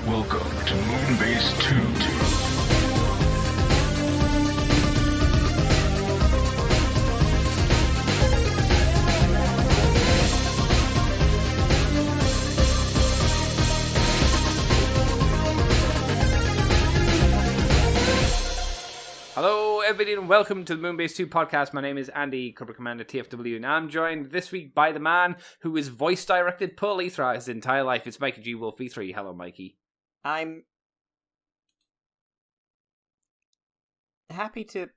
Welcome to Moonbase 2. Hello, everybody, and welcome to the Moonbase 2 podcast. My name is Andy, Cobra Commander TFW, and I'm joined this week by the man who has voice-directed Pearl Ethra his entire life. It's Mikey G. Wolf E3. Hello, Mikey. I'm happy to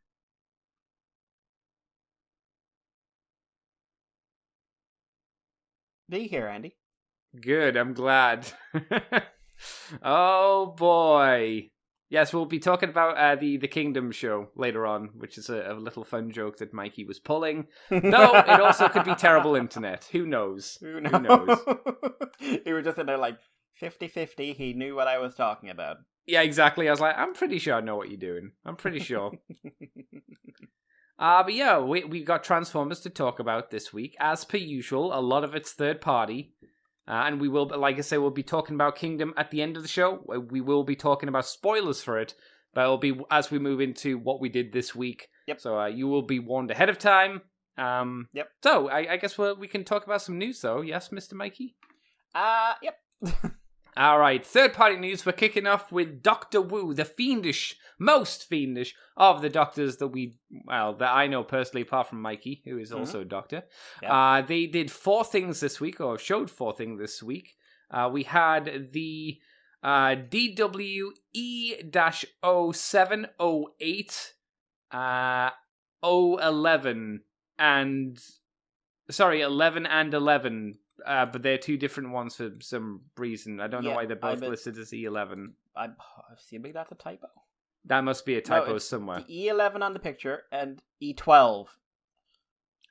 be here, Andy. Good, I'm glad. Oh, boy. Yes, we'll be talking about the Kingdom show later on, which is a little fun joke that Mikey was pulling. Though, it also could be terrible internet. Who knows? Who knows? You were just in there like 50-50. He knew what I was talking about. Yeah, exactly. I was like, I'm pretty sure I know what you're doing. I'm pretty sure. But yeah, we got Transformers to talk about this week. As per usual, a lot of it's third party. And we will, like I say, we'll be talking about Kingdom at the end of the show. We will be talking about spoilers for it, but it'll be as we move into what we did this week. Yep. So you will be warned ahead of time. Yep. So I guess we can talk about some news, though. Yes, Mr. Mikey? Yep. All right, third-party news. We're kicking off with Doctor Wu, the most fiendish of the doctors that I know personally, apart from Mikey, who is also a doctor. Yep. They did 4 things this week, or showed 4 things this week. We had the DWE-0708, 011, and... Sorry, 11 and 11. But they're 2 different ones for some reason. I don't know why they're both listed as E11. I'm assuming that's a typo. That must be a typo No, it's somewhere. the E11 on the picture and E12.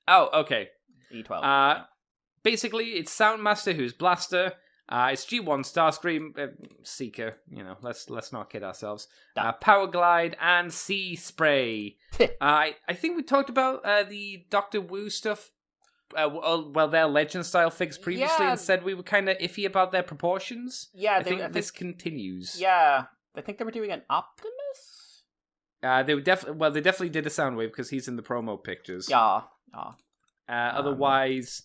Oh, okay. E12. Basically, it's Soundmaster who's Blaster. It's G1 Starscream, Seeker. You know, let's not kid ourselves. Power Glide and Sea Spray. I think we talked about the Doctor Wu stuff. Their legend style figs previously, and said we were kind of iffy about their proportions. Yeah, I think this continues. Yeah, I think they were doing an Optimus. They were they definitely did a Soundwave because he's in the promo pictures. Yeah. Otherwise,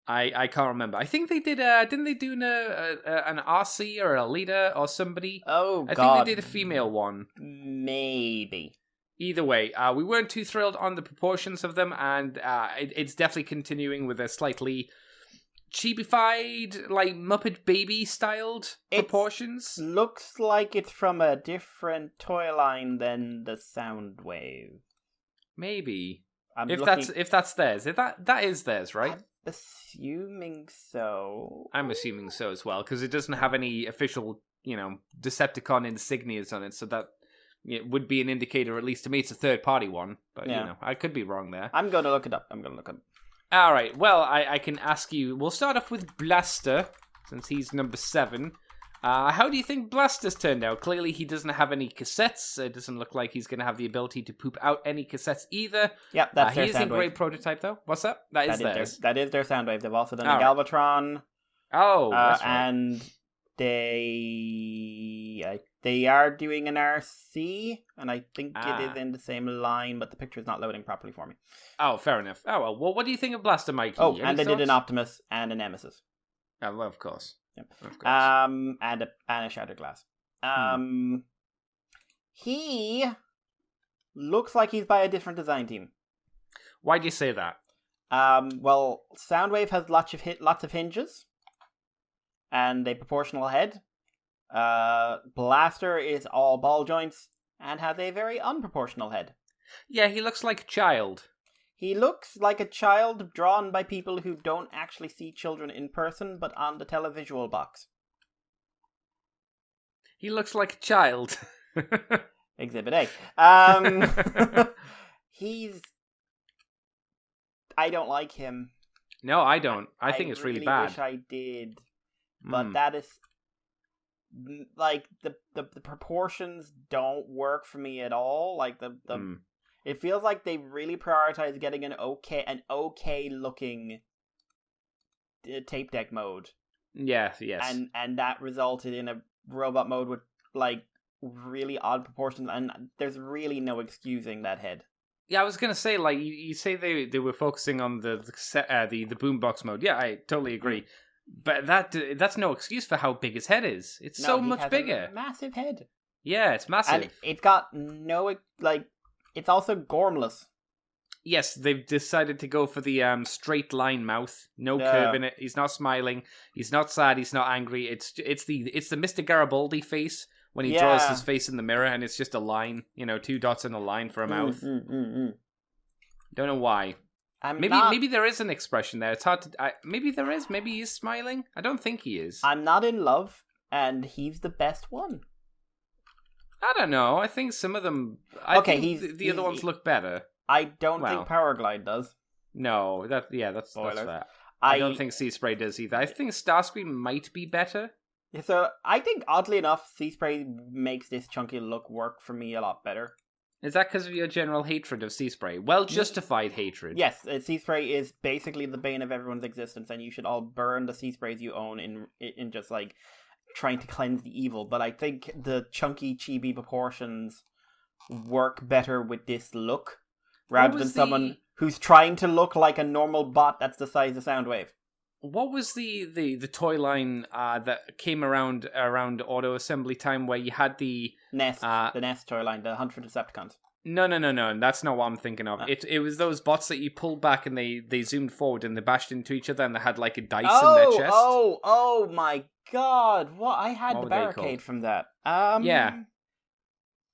I can't remember. I think they did. Didn't they do an RC or a leader or somebody? Oh, I God. think they did a female one. Maybe. Either way, we weren't too thrilled on the proportions of them, and it's definitely continuing with a slightly cheapified, like Muppet Baby styled proportions. Looks like it's from a different toy line than the Soundwave. Maybe if that's theirs, that is theirs, right? I'm assuming so. I'm assuming so as well because it doesn't have any official, Decepticon insignias on it, so that. It would be an indicator, at least to me, it's a third-party one. But, I could be wrong there. I'm going to look it up. All right. Well, I can ask you. We'll start off with Blaster, since he's number 7. How do you think Blaster's turned out? Clearly, he doesn't have any cassettes. It doesn't look like he's going to have the ability to poop out any cassettes either. Yep, that's their He is Soundwave. a great proprototype, though. What's that? That is theirs. That is their Soundwave. They've also done a All right. Galvatron. Oh, that's right. And they are doing an RC, and I think it is in the same line, but the picture's not loading properly for me. Oh, fair enough. Oh, well, what do you think of Blaster, Mikey? Oh, Any and they did an thoughts? Optimus and a Nemesis. Oh, well, of course. Yep. Of course. And a Shattered Glass. He looks like he's by a different design team. Why do you say that? Well, Soundwave has lots of hinges and a proportional head. Blaster is all ball joints and has a very unproportional head. Yeah, he looks like a child. He looks like a child drawn by people who don't actually see children in person, but on the televisual box. He looks like a child. Exhibit A. I don't like him. No, I don't. I think it's really bad. I wish I did. But that is... Like, the proportions don't work for me at all. Like, it feels like they really prioritize getting an okay looking tape deck mode. Yes. And that resulted in a robot mode with like really odd proportions, and there's really no excusing that head. Yeah, I was gonna say, like, you say they were focusing on the boombox mode. Yeah, I totally agree. But that's no excuse for how big his head is. It's so much bigger. A massive head. Yeah, it's massive. And it's got no, like, it's also gormless. Yes, they've decided to go for the straight line mouth, no curve in it. He's not smiling. He's not sad. He's not angry. It's the Mr. Garibaldi face when he draws his face in the mirror, and it's just a line, 2 dots and a line for a mouth. Don't know why. Maybe there is an expression there. It's hard to. Maybe there is. Maybe he's smiling. I don't think he is. I'm not in love, and he's the best one. I don't know. I think some of them. The other ones look better. I don't think Powerglide does. No, that's fair. I don't think Sea Spray does either. I think Starscream might be better. So I think, oddly enough, Sea Spray makes this chunky look work for me a lot better. Is that because of your general hatred of Sea Spray? Well justified hatred. Yes, Sea Spray is basically the bane of everyone's existence, and you should all burn the Sea Sprays you own in just like trying to cleanse the evil. But I think the chunky chibi proportions work better with this look, rather than someone who's trying to look like a normal bot that's the size of Soundwave. What was the toy line that came around auto assembly time where you had the Nest, the Nest toy line, the Hunt for Decepticons? No, that's not what I'm thinking of. It was those bots that you pulled back and they zoomed forward and they bashed into each other and they had like a dice in their chest. Oh my god! What I had the barricade from that. Yeah.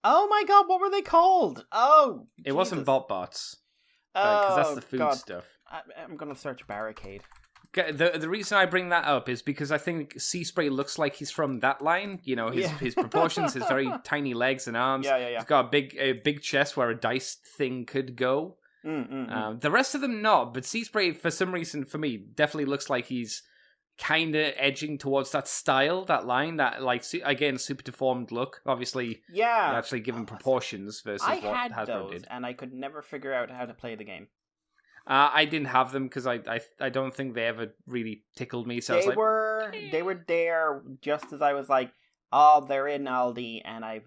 Oh my god! What were they called? Oh, it wasn't bots. Because that's the food stuff. I'm gonna search barricade. The reason I bring that up is because I think Sea Spray looks like he's from that line. His proportions, his very tiny legs and arms. Yeah. He's got a big chest where a dice thing could go. The rest of them not, but Sea Spray, for some reason, for me, definitely looks like he's kind of edging towards that style, that line, that, like, again, super deformed look. Obviously, actually given proportions versus what Hasbro had those, did. And I could never figure out how to play the game. I didn't have them because I don't think they ever really tickled me. So they were there just as I was like, oh, they're in Aldi, and I've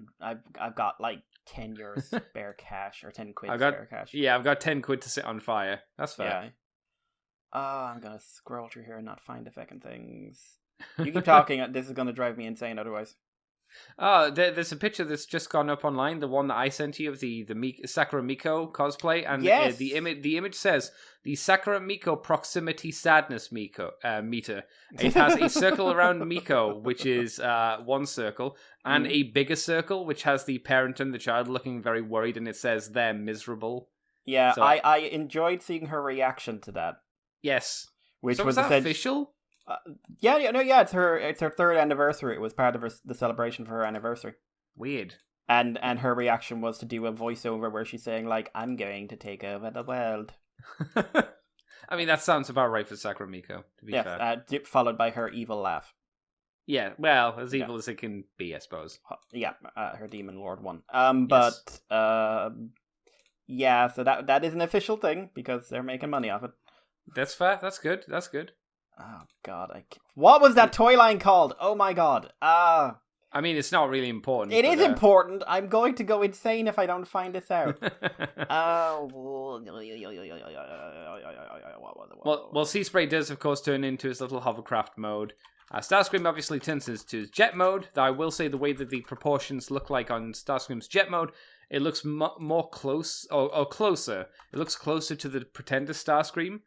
got like 10 euros spare cash or 10 quid spare cash. Yeah, I've got 10 quid to sit on fire. That's fair. Yeah. I'm gonna scroll through here and not find the fucking things. You keep talking. This is gonna drive me insane otherwise. Oh, there's a picture that's just gone up online, the one that I sent you of the Sakura Miko cosplay, and the image says the Sakura Miko proximity sadness meter. It has a circle around Miko, which is one circle, and a bigger circle, which has the parent and the child looking very worried, and it says they're miserable. Yeah, so, I enjoyed seeing her reaction to that. Yes. Which was that official? It's her third anniversary. It was part of the celebration for her anniversary. Weird. And her reaction was to do a voiceover where she's saying, like, I'm going to take over the world. I mean, that sounds about right for Sakura Miko, to be fair. Followed by her evil laugh. Yeah, well, as evil as it can be, I suppose. Yeah, her Demon Lord one. So that is an official thing, because they're making money off it. That's fair, that's good. Oh god, what was that toy line called? Oh my god. I mean, it's not really important. It is important. I'm going to go insane if I don't find this out. Well, Sea Spray does, of course, turn into his little hovercraft mode. Starscream obviously turns into his jet mode. Though I will say the way that the proportions look like on Starscream's jet mode, it looks more closer. It looks closer to the Pretender Starscream.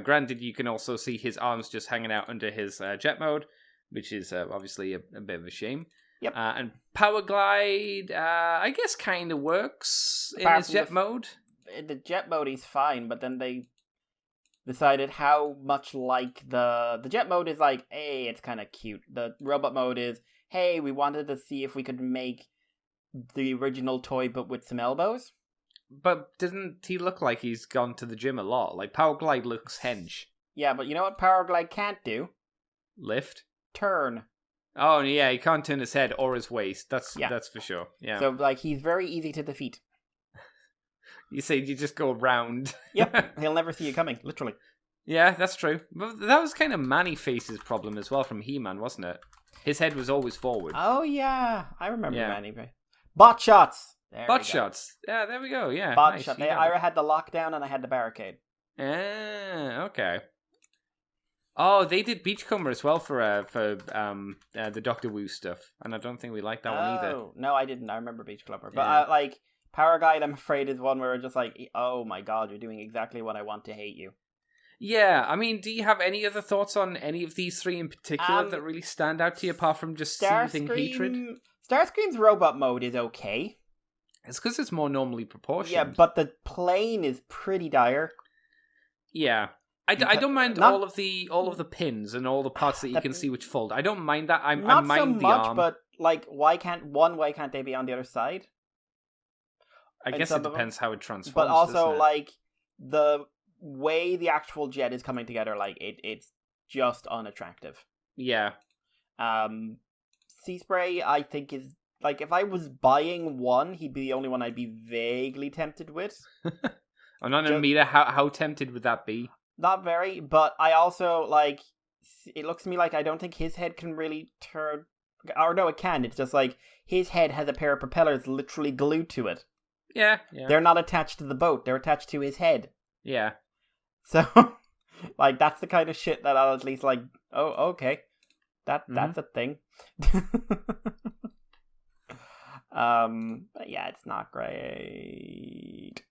Granted, you can also see his arms just hanging out under his jet mode, which is obviously a bit of a shame. Yep. And Powerglide, I guess, kind of works in his jet mode. The jet mode is fine, but then they decided how much like the jet mode is like, hey, it's kind of cute. The robot mode is, hey, we wanted to see if we could make the original toy but with some elbows. But doesn't he look like he's gone to the gym a lot? Like, Powerglide looks hench. Yeah, but you know what Powerglide can't do? Lift? Turn. Oh, yeah, he can't turn his head or his waist. That's for sure. Yeah. So, like, he's very easy to defeat. You say you just go round. Yep, he'll never see you coming, literally. Yeah, that's true. But that was kind of Man-E-Face's problem as well from He-Man, wasn't it? His head was always forward. Oh yeah, I remember anyway. Bot shots. Bot shots. Yeah, there we go. Yeah, bot nice. shot. I had the lockdown and I had the barricade. Okay. Oh, they did Beachcomber as well for the Doctor Wu stuff, and I don't think we liked that one either. No, I didn't. I remember Beachcomber, but like Power Guide, I'm afraid is one where we're just like, oh my god, you're doing exactly what I want to hate you. Yeah, I mean, do you have any other thoughts on any of these three in particular that really stand out to you, apart from just seething hatred? Starscream's robot mode is okay. It's because it's more normally proportioned. Yeah, but the plane is pretty dire. Yeah. I don't mind all of the pins and all the parts that you can see which fold. I don't mind that. I mind so the much, arm. But like, why can't they be on the other side? I guess it depends how it transforms. But also, like, the way the actual jet is coming together, like it's just unattractive. Yeah. Sea Spray, I think, is like, if I was buying one, he'd be the only one I'd be vaguely tempted with. I'm not a meter. How tempted would that be? Not very, but I also, like, it looks to me like I don't think his head can really turn, or no, it can. It's just like his head has a pair of propellers literally glued to it. Yeah. They're not attached to the boat. They're attached to his head. Yeah. So, like, that's the kind of shit that I'll at least like, oh, okay. That's a thing. But yeah, it's not great.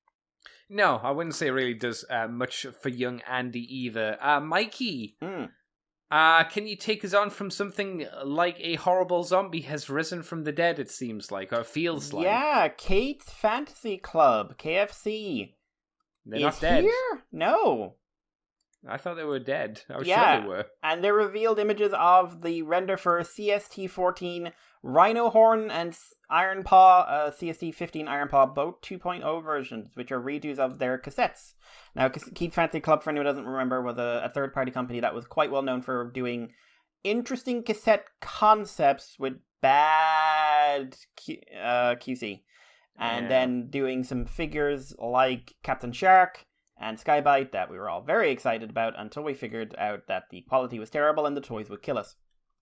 No, I wouldn't say it really does much for young Andy either. Mikey, can you take us on from something like a horrible zombie has risen from the dead, it seems like, or feels like? Yeah, Kate's Fantasy Club, KFC. They're not dead. Here? No. I thought they were dead. I was sure they were. And they revealed images of the render for CST-14 Rhino Horn and Iron Paw, CST-15 Iron Paw, both 2.0 versions, which are redos of their cassettes. Now, Keith Fantasy Club, for anyone who doesn't remember, was a third-party company that was quite well known for doing interesting cassette concepts with bad QC. And then doing some figures like Captain Shark and Skybite that we were all very excited about until we figured out that the quality was terrible and the toys would kill us.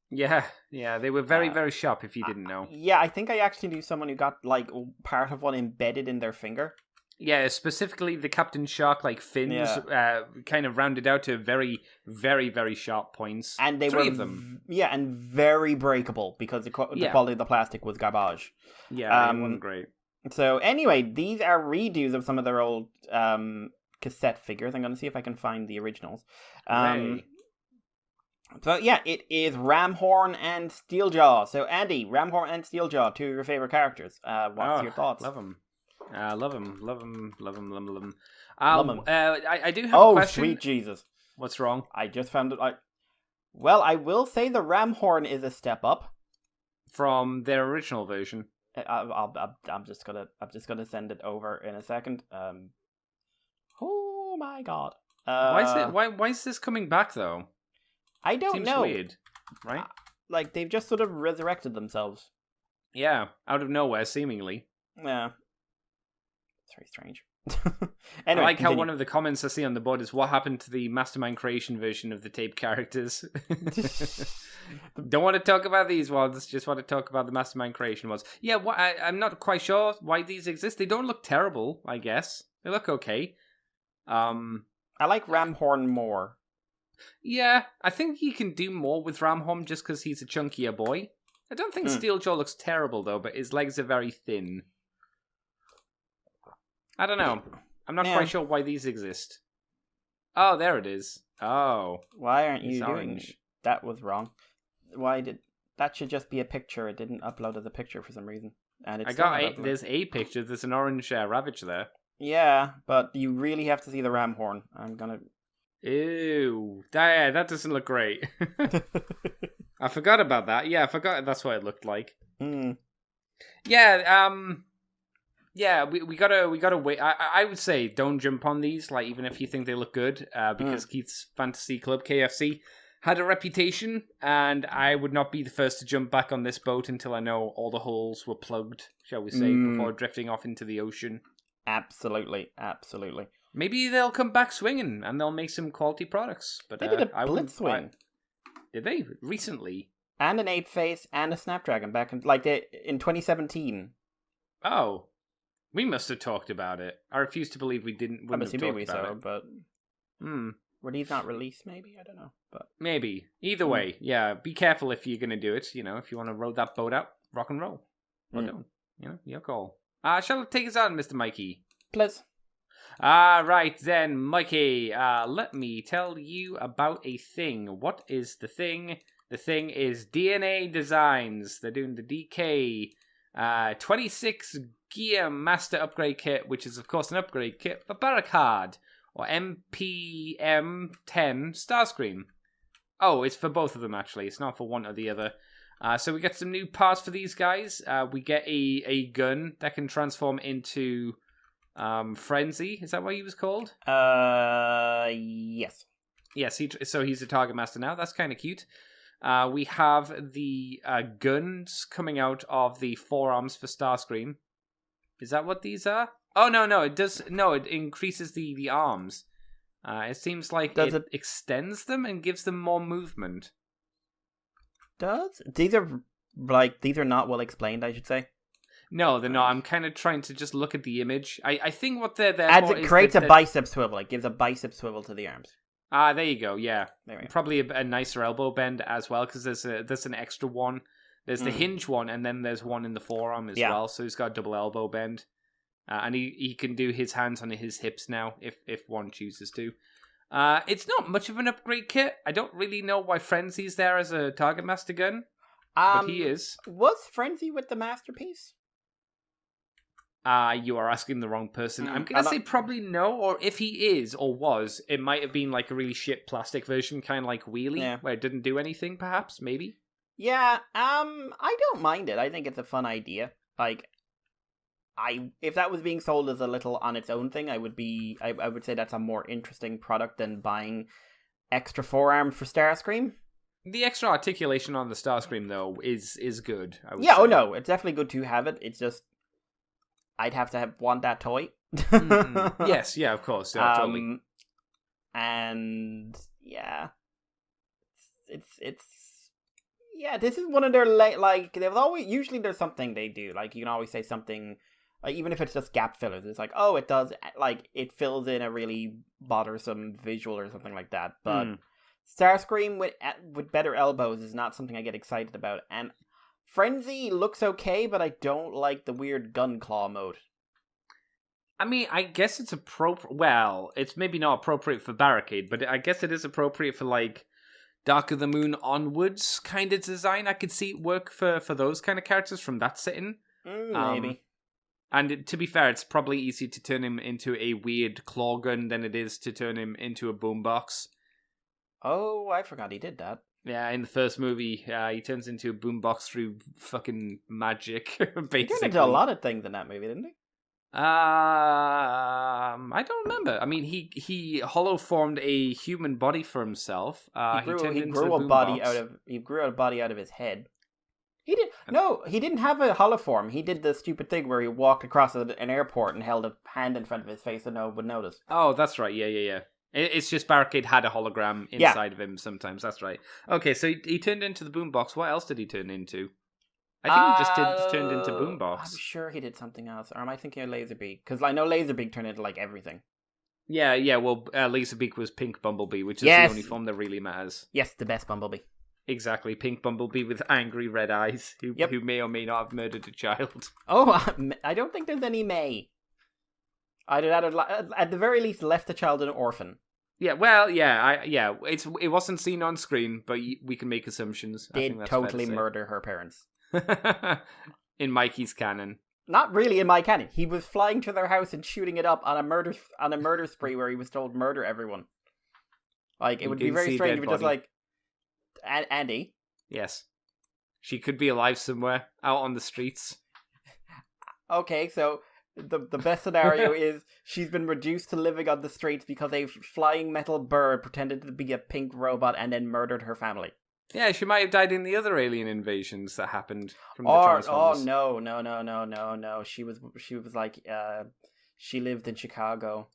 Yeah, they were very, very sharp if you didn't know. Yeah, I think I actually knew someone who got, like, part of one embedded in their finger. Yeah, specifically the Captain Shark, like, fins, kind of rounded out to very, very, very sharp points. And they Three were, of them. Yeah, and very breakable, because the quality of the plastic was garbage. Yeah, it wasn't great. So, anyway, these are redos of some of their old cassette figures. I'm going to see if I can find the originals. So, yeah, it is Ramhorn and Steeljaw. So, Andy, Ramhorn and Steeljaw, two of your favorite characters. What's your thoughts? Love them. Love them. I do have a question. Oh, sweet Jesus. What's wrong? I just found it. Well, I will say the Ramhorn is a step up from their original version. I'm just gonna send it over in a second. Oh my god. Why is this coming back though? I don't know. Seems weird, right? Like they've just sort of resurrected themselves. Yeah, out of nowhere, seemingly. Yeah. It's very strange. Anyway, I like how one of the comments I see on the board is, what happened to the Mastermind Creation version of the tape characters? Don't want to talk about these ones, just want to talk about the Mastermind Creation ones. Yeah, I'm not quite sure why these exist. They don't look terrible, I guess. They look okay. I like Ramhorn more. Yeah, I think you can do more with Ramhorn just because he's a chunkier boy. I don't think Steeljaw looks terrible, though, but his legs are very thin. I don't know. I'm not quite sure why these exist. Oh, there it is. Oh. Why aren't you doing... That was wrong. That should just be a picture. It didn't upload as a picture for some reason. And it's there's a picture. There's an orange Ravage there. Yeah, but you really have to see the Ramhorn. I'm gonna... Ew. That doesn't look great. I forgot about that. Yeah, I forgot that's what it looked like. Yeah, yeah, we gotta wait. I would say don't jump on these, like, even if you think they look good, because Keith's Fantasy Club, KFC, had a reputation, and I would not be the first to jump back on this boat until I know all the holes were plugged, shall we say, before drifting off into the ocean. Absolutely. Maybe they'll come back swinging, and they'll make some quality products. But they did a Blitz swing. Did they? Recently? And an 8-face and a Snapdragon back in, in 2017. Oh. We must have talked about it. I refuse to believe we wouldn't have talked about it. But were these not released, maybe? I don't know. But maybe. Either way, yeah, be careful if you're going to do it. If you want to row that boat out, rock and roll. Or don't. Your call. Shall I take us on, Mr. Mikey? Please. Right then, Mikey. Let me tell you about a thing. What is the thing? The thing is DNA Designs. They're doing the DK 26 Gear Master Upgrade Kit, which is, of course, an upgrade kit for Barricade, or MPM 10 Starscream. Oh, it's for both of them, actually. It's not for one or the other. So we get some new parts for these guys. We get a gun that can transform into Frenzy. Is that what he was called? Yes. Yes, so he's a Target Master now. That's kind of cute. We have the guns coming out of the forearms for Starscream. Is that what these are? Oh, no, it does. No, it increases the arms. It seems like it extends them and gives them more movement. These are not well explained, I should say. No, they're not. I'm kind of trying to just look at the image. I think what they're there for is creates a bicep swivel. It gives a bicep swivel to the arms. There you go. Yeah, there we go. Probably a nicer elbow bend as well, because there's an extra one. There's the hinge one, and then there's one in the forearm as well. So he's got a double elbow bend, and he can do his hands on his hips now if one chooses to. It's not much of an upgrade kit. I don't really know why Frenzy's there as a Target Master gun, but he is. Was Frenzy with the Masterpiece? You are asking the wrong person. I'm going to say probably no, or if he is or was, it might have been like a really shit plastic version, kind of like Wheelie, where it didn't do anything, perhaps, maybe? Yeah, I don't mind it. I think it's a fun idea. If that was being sold as a little on its own thing, I would say that's a more interesting product than buying extra forearm for Starscream. The extra articulation on the Starscream, though, is good. I would say. Oh no, it's definitely good to have it. It's just I'd have to want that toy. Yes, yeah, of course, yeah, totally. And yeah, it's this is one of their usually there's something they do. Like you can always say something. Even if it's just gap fillers, it's like, oh, it does, it fills in a really bothersome visual or something like that. But Starscream with better elbows is not something I get excited about. And Frenzy looks okay, but I don't like the weird gun claw mode. I mean, I guess it's appropriate. Well, it's maybe not appropriate for Barricade, but I guess it is appropriate for, Dark of the Moon onwards kind of design. I could see it work for those kind of characters from that setting. Maybe. And to be fair, it's probably easier to turn him into a weird claw gun than it is to turn him into a boombox. Oh, I forgot he did that. Yeah, in the first movie, he turns into a boombox through fucking magic, basically. He turned into a lot of things in that movie, didn't he? I don't remember. I mean, he hollow formed a human body for himself. He grew a body out of his head. He didn't have a holoform. He did the stupid thing where he walked across an airport and held a hand in front of his face so no one would notice. Oh, that's right. Yeah. It's just Barricade had a hologram inside of him sometimes. That's right. Okay, so he turned into the boombox. What else did he turn into? I think he just turned into boombox. I'm sure he did something else. Or am I thinking of Laserbeak? Because I know Laserbeak turned into everything. Yeah. Well, Laserbeak was Pink Bumblebee, which is the only form that really matters. Yes, the best Bumblebee. Exactly, Pink Bumblebee with angry red eyes, who may or may not have murdered a child. Oh, I don't think there's any may. Either that or, at the very least, left the child an orphan. Yeah, well, it wasn't seen on screen, but we can make assumptions. Did totally murder her parents. In Mikey's canon. Not really in my canon. He was flying to their house and shooting it up on a murder spree where he was told murder everyone. It would be very strange if it just Andy? Yes. She could be alive somewhere, out on the streets. Okay, so the best scenario is she's been reduced to living on the streets because a flying metal bird pretended to be a pink robot and then murdered her family. Yeah, she might have died in the other alien invasions that happened from the Transformers. Oh, no. She lived in Chicago.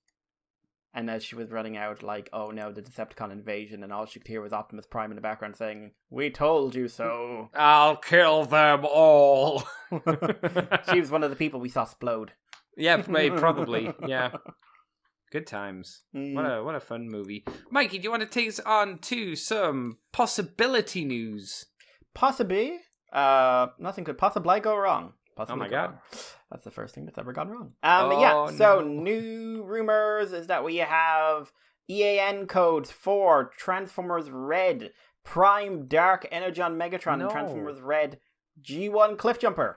And as she was running out, like, oh no, the Decepticon invasion, and all she could hear was Optimus Prime in the background saying, "We told you so." I'll kill them all. She was one of the people we saw explode. Yeah, probably. Yeah. Good times. Mm. What a fun movie. Mikey, do you want to take us on to some possibility news? Possibly. Nothing could possibly go wrong. Oh my god. That's the first thing that's ever gone wrong. No. New rumors is that we have EAN codes for Transformers Red, Prime Dark Energon Megatron, and Transformers Red G1 Cliffjumper.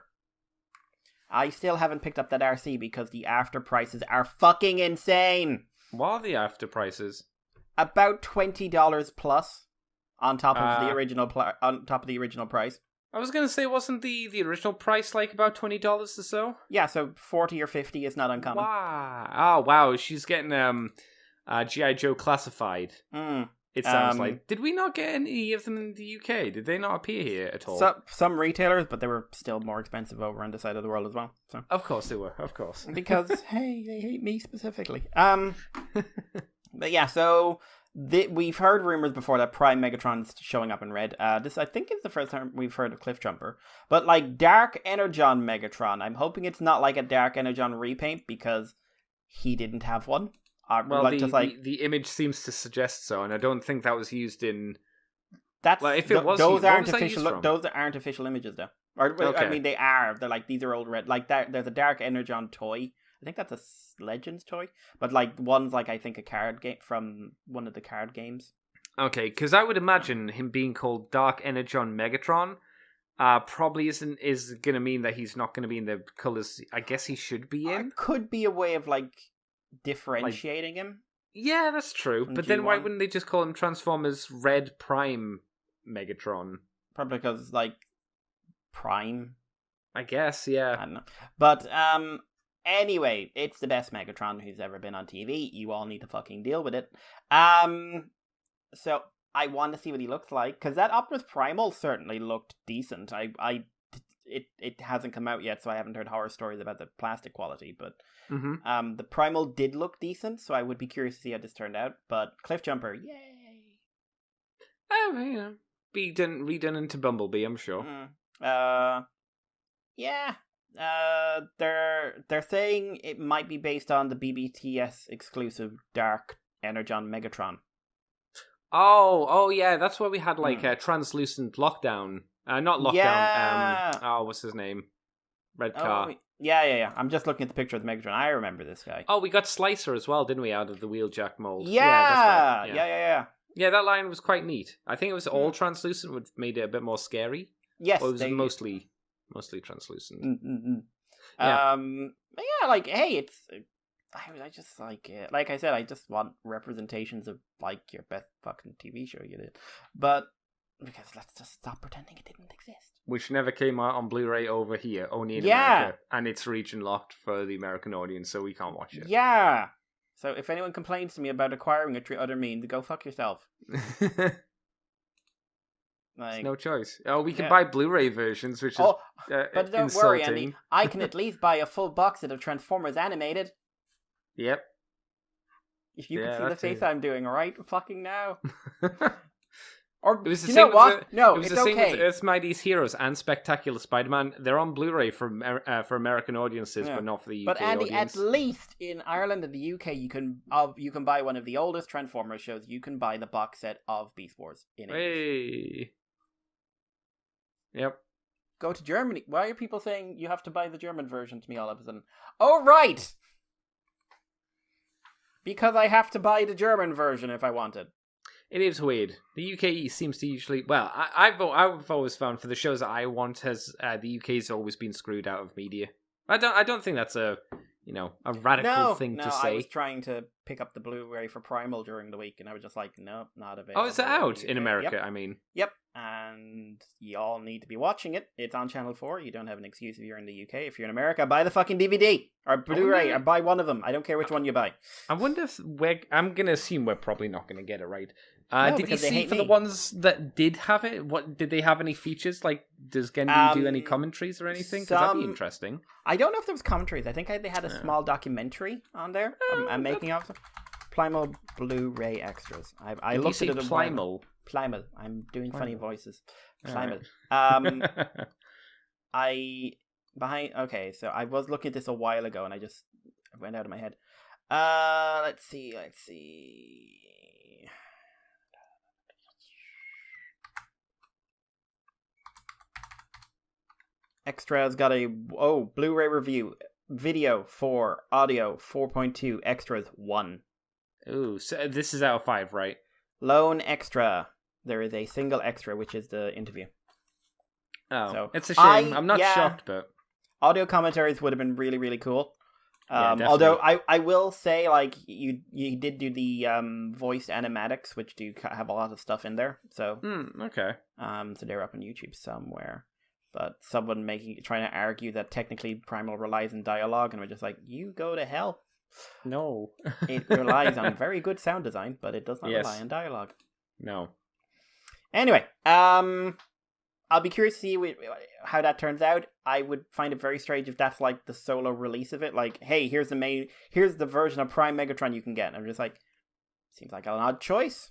I still haven't picked up that RC because the after prices are fucking insane. What are the after prices? About $20 plus on top of the original price. I was going to say, wasn't the original price like about $20 or so? Yeah, so 40 or 50 is not uncommon. Wow. Oh, wow. She's getting G.I. Joe classified. It sounds like. Did we not get any of them in the UK? Did they not appear here at all? Some retailers, but they were still more expensive over on the side of the world as well. So. Of course they were. Of course. Because, hey, they hate me specifically. But yeah, so... we've heard rumors before that Prime Megatron's showing up in Red. This, I think, is the first time we've heard of Cliffjumper. But, like, Dark Energon Megatron, I'm hoping it's not like a Dark Energon repaint because he didn't have one. Well, the image seems to suggest so, and I don't think that was used in... That's, like, if it was, those aren't official. Those aren't official images, though. Okay. I mean, they are. They're like, these are old Red. Like, there's a Dark Energon toy. I think that's a Legends toy, but like one's like I think a card game from one of the card games. Okay, because I would imagine him being called Dark Energon Megatron probably is going to mean that he's not going to be in the colors I guess he should be in. It could be a way of like differentiating him. Yeah, that's true. But then why wouldn't they just call him Transformers Red Prime Megatron? Probably because like Prime. I guess, yeah. I don't know, but anyway, it's the best Megatron who's ever been on TV. You all need to fucking deal with it. So I want to see what he looks like because that Optimus Primal certainly looked decent. It hasn't come out yet, so I haven't heard horror stories about the plastic quality. But the Primal did look decent, so I would be curious to see how this turned out. But Cliffjumper, yay! Redone into Bumblebee, I'm sure. Yeah. They're saying it might be based on the BBTS exclusive Dark Energon Megatron. Oh yeah, that's why we had like a translucent Lockdown. Not Lockdown. Yeah. What's his name? Red car. Yeah. I'm just looking at the picture of the Megatron. I remember this guy. Oh, we got Slicer as well, didn't we? Out of the Wheeljack mold. Yeah. That's right. Yeah. Yeah, that line was quite neat. I think it was all translucent, which made it a bit more scary. Yes, or it was mostly translucent. Yeah. But yeah, like, hey, it's. I just like it. Like I said, I just want representations of like your best fucking TV show you did. But because let's just stop pretending it didn't exist. Which never came out on Blu-ray over here, only in America, and it's region locked for the American audience, so we can't watch it. Yeah. So if anyone complains to me about acquiring it through other means, go fuck yourself. Like, no choice. Oh, we can buy Blu-ray versions, which is but don't insulting. worry, Andy. I can at least buy a full box set of Transformers animated. Yep. If you can see the face I'm doing right fucking now. Or it was the you same know what? No, it's the same with Earth's Mightiest Heroes and Spectacular Spider-Man. They're on Blu-ray for American audiences, but not for the UK But Andy, audience. at least in Ireland and the UK, you can buy one of the oldest Transformers shows. You can buy the box set of Beast Wars in English. Hey. Yep. Go to Germany. Why are people saying you have to buy the German version to me all of a sudden? Oh, right! Because I have to buy the German version if I want it. It is weird. The UK seems to usually... Well, I've always found for the shows that I want, the UK's always been screwed out of media. I don't think that's a radical thing to say. I was trying to pick up the Blu-ray for Primal during the week, and I was just like, nope, not available. Oh, is it out in America? Yep. I mean, yep. And y'all need to be watching it. It's on Channel 4. You don't have an excuse if you're in the UK. If you're in America, buy the fucking DVD or Blu-ray, or buy one of them. I don't care which one you buy. I wonder if I'm gonna assume we're probably not gonna get it right. No, did you see for the ones that did have it? What did they have any features? Like, does Gendy do any commentaries or anything? Because that'd be interesting. I don't know if there was commentaries. I think they had a small documentary on there. I'm making off. Primal Blu-ray extras. I looked at it. Primal. Primal. I'm doing funny voices. Primal. Right. Okay, so I was looking at this a while ago, and I just went out of my head. Let's see. Extras got a Blu-ray review, video 4, audio 4.2, extras 1. Ooh, so this is out of 5, right? Lone extra. There is a single extra, which is the interview. Oh, so it's a shame. I'm not shocked, but audio commentaries would have been really, really cool. Definitely. Although I will say, like, you did do the voiced animatics, which do have a lot of stuff in there. So okay. So they're up on YouTube somewhere. But someone trying to argue that technically Primal relies on dialogue, and we're just like, you go to hell. No. It relies on very good sound design, but it does not rely on dialogue. No. Anyway, I'll be curious to see how that turns out. I would find it very strange if that's like the solo release of it. Like, hey, here's the version of Prime Megatron you can get. And I'm just like, seems like an odd choice.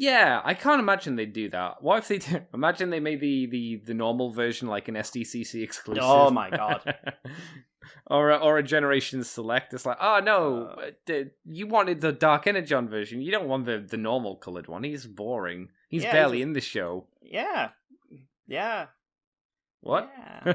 Yeah, I can't imagine they'd do that. What if they did? Imagine they made the normal version like an SDCC exclusive. Oh my god. or a Generation Select. It's like, oh no, you wanted the Dark Energon version. You don't want the normal colored one. He's boring. He's barely in the show. Yeah. Yeah. What? Yeah.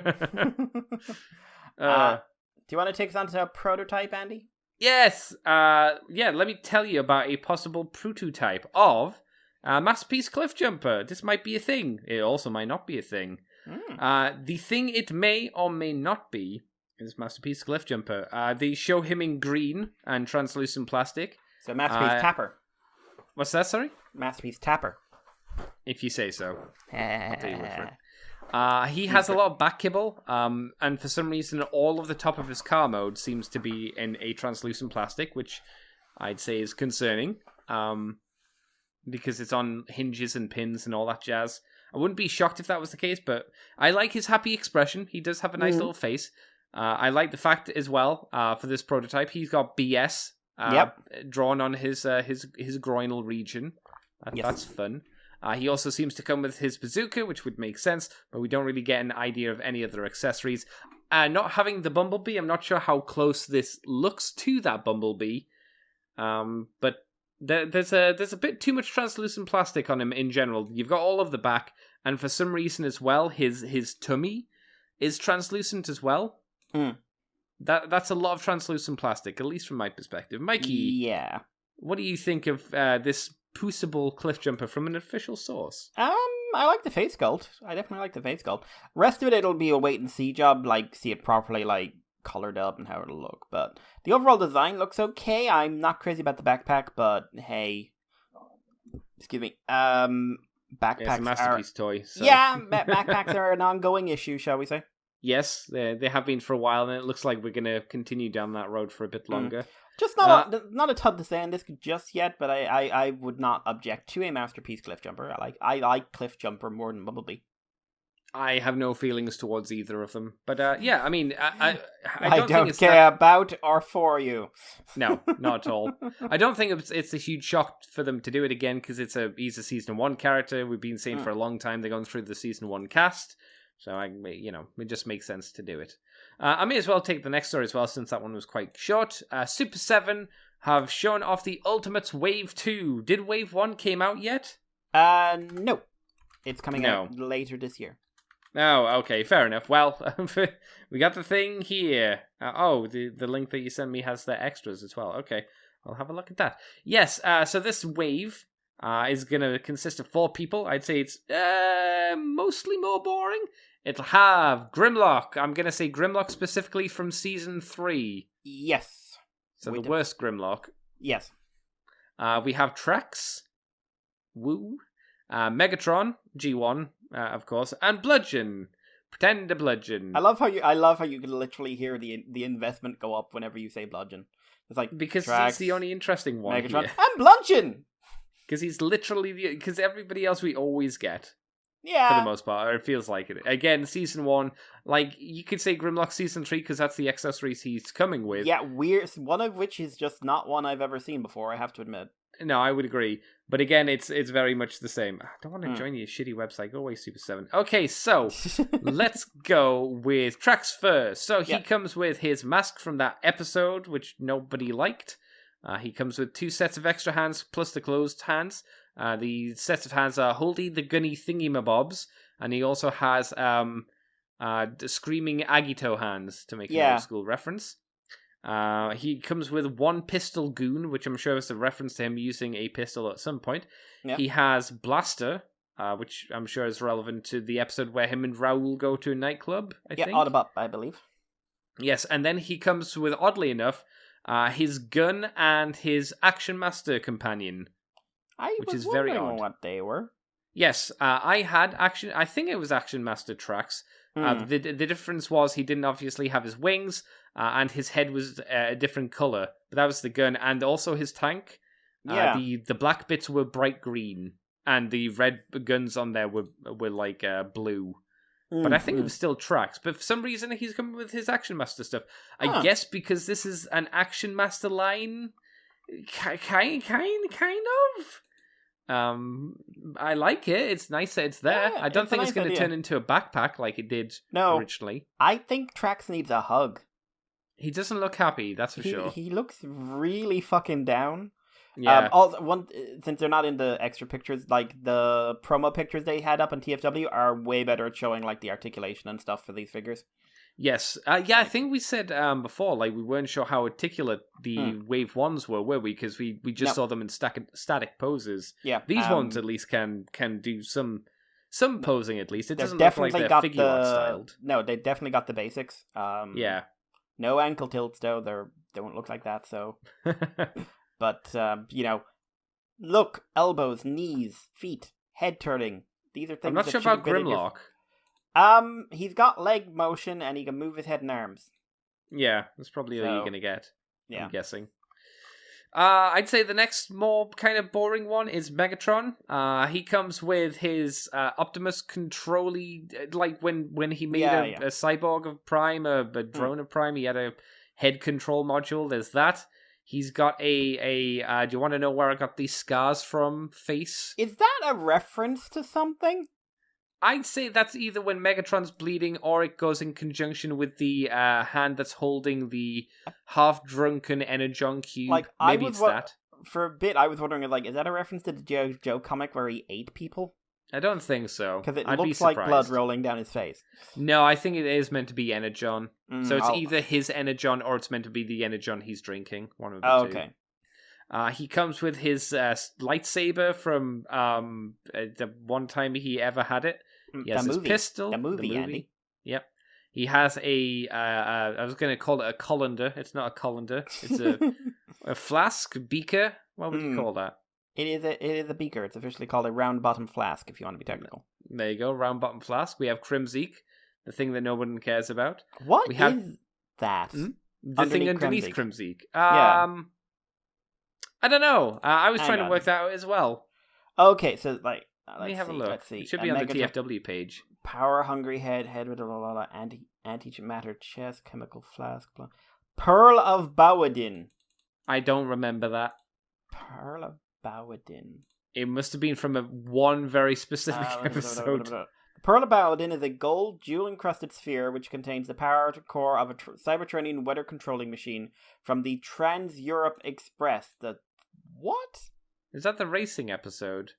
Do you want to take us on to a prototype, Andy? Yes. Let me tell you about a possible prototype of Masterpiece Cliffjumper. This might be a thing. It also might not be a thing. The thing it may or may not be is Masterpiece Cliffjumper. They show him in green and translucent plastic. So Masterpiece Tapper. What's that, sorry? Masterpiece Tapper. If you say so. I'll do it. He has a lot of back kibble, and for some reason all of the top of his car mode seems to be in a translucent plastic, which I'd say is concerning, because it's on hinges and pins and all that jazz. I wouldn't be shocked if that was the case, but I like his happy expression. He does have a nice little face. I like the fact as well, for this prototype, he's got BS drawn on his groinal region. That's fun. He also seems to come with his bazooka, which would make sense, but we don't really get an idea of any other accessories. Not having the Bumblebee, I'm not sure how close this looks to that Bumblebee, but there's a bit too much translucent plastic on him in general. You've got all of the back, and for some reason as well, his tummy is translucent as well. That's a lot of translucent plastic, at least from my perspective. Mikey, yeah, what do you think of this Poosable Cliffjumper from an official source? I like the face sculpt. I definitely like the face sculpt. Rest of it'll be a wait and see job, like see it properly, like colored up and how it'll look. But the overall design looks okay. I'm not crazy about the backpack, but hey, excuse me. Backpacks it's a masterpiece toy. So. Yeah, backpacks are an ongoing issue, shall we say? Yes, they have been for a while, and it looks like we're going to continue down that road for a bit longer. Just not a ton to say on this just yet, but I would not object to a Masterpiece Cliffjumper. I like Cliffjumper more than Bumblebee. I have no feelings towards either of them, but I mean, I don't care about or for you. No, not at all. I don't think it's a huge shock for them to do it again because he's a season 1 character. We've been saying for a long time they're going through the season 1 cast. So, it just makes sense to do it. I may as well take the next story as well, since that one was quite short. Super 7 have shown off the Ultimates Wave 2. Did Wave 1 came out yet? No. It's coming out later this year. Oh, okay, fair enough. Well, we got the thing here. The link that you sent me has the extras as well. Okay, I'll have a look at that. Yes, so this wave is going to consist of 4 people. I'd say it's mostly more boring. It'll have Grimlock. I'm going to say Grimlock specifically from Season 3. Yes. So the worst Grimlock. Yes. We have Trax. Woo. Megatron. G1, of course. And Bludgeon. Pretender Bludgeon. I love how you can literally hear the investment go up whenever you say Bludgeon. It's like because Trax, he's the only interesting one Megatron, here. and Bludgeon! Because he's literally because everybody else we always get. Yeah. For the most part, or it feels like it. Again, season 1, like, you could say Grimlock season 3 because that's the accessories he's coming with. Yeah, weird. One of which is just not one I've ever seen before, I have to admit. No, I would agree. But again, it's very much the same. I don't want to join your shitty website. Go away, Super 7. Okay, so let's go with tracks first. So he comes with his mask from that episode, which nobody liked. He comes with 2 sets of extra hands plus the closed hands. The sets of hands are Holdy the Gunny Thingy-mabobs, and he also has the Screaming Agito hands to make an old school reference. He comes with 1 pistol goon, which I'm sure is a reference to him using a pistol at some point. Yep. He has Blaster, which I'm sure is relevant to the episode where him and Raoul go to a nightclub, I think. Yeah, Autobot, I believe. Yes, and then he comes with, oddly enough, his gun and his Action Master companion. Which is very odd. What they were. Yes, I had I think it was Action Master tracks. The difference was he didn't obviously have his wings, and his head was a different color. But that was the gun, and also his tank. The black bits were bright green, and the red guns on there were like blue. But I think it was still tracks. But for some reason, he's coming with his Action Master stuff. I guess because this is an Action Master line, kind of. I like it. It's nice that it's there. I don't think it's going to turn into a backpack like it did originally. I think Trax needs a hug. He doesn't look happy, that's for sure. He looks really fucking down. Yeah. Also, since they're not in the extra pictures, like the promo pictures they had up on TFW are way better at showing like the articulation and stuff for these figures. Yes. I think we said before, like, we weren't sure how articulate the Wave 1s were we? Because we just saw them in static poses. Yeah. These ones, at least, can do some posing, at least. It doesn't look like they're figure art styled. No, they definitely got the basics. Yeah. No ankle tilts, though. They won't look like that, so... But, look, elbows, knees, feet, head turning. These are things I'm not sure about Grimlock. He's got leg motion and he can move his head and arms. Yeah, that's probably all you're going to get. Yeah. I'm guessing. I'd say the next more kind of boring one is Megatron. He comes with his Optimus control-y, like when he made a cyborg of Prime, a drone of Prime, he had a head control module. There's that. He's got a do you want to know where I got these scars from face? Is that a reference to something? I'd say that's either when Megatron's bleeding or it goes in conjunction with the hand that's holding the half-drunken Energon cube. Like, Maybe it's that. For a bit, I was wondering, like, is that a reference to the G.I. Joe comic where he ate people? I don't think so. Because it looks like blood rolling down his face. No, I think it is meant to be Energon. So it's either his Energon or it's meant to be the Energon he's drinking. One of the two. Okay. He comes with his lightsaber from the one time he ever had it. He has his pistol. The movie. Andy. Yep. He has I was going to call it a colander. It's not a colander. It's a flask, beaker. What would you call that? It is a beaker. It's officially called a round bottom flask, if you want to be technical. There you go, round bottom flask. We have Crimzeek, the thing that no one cares about. What is that? The thing underneath Crimzeek. I don't know. I was trying to work that out as well. Okay, so like, let me have a look. Let's see. It should be on the TFW page. Power hungry head with a antimatter chest, chemical flask. Blah. Pearl of Bawadin. I don't remember that. Pearl of Bawadin. It must have been from one very specific episode. Pearl of Bawadin is a gold jewel-encrusted sphere which contains the power core of a Cybertronian weather controlling machine from the Trans-Europe Express. What? Is that the racing episode?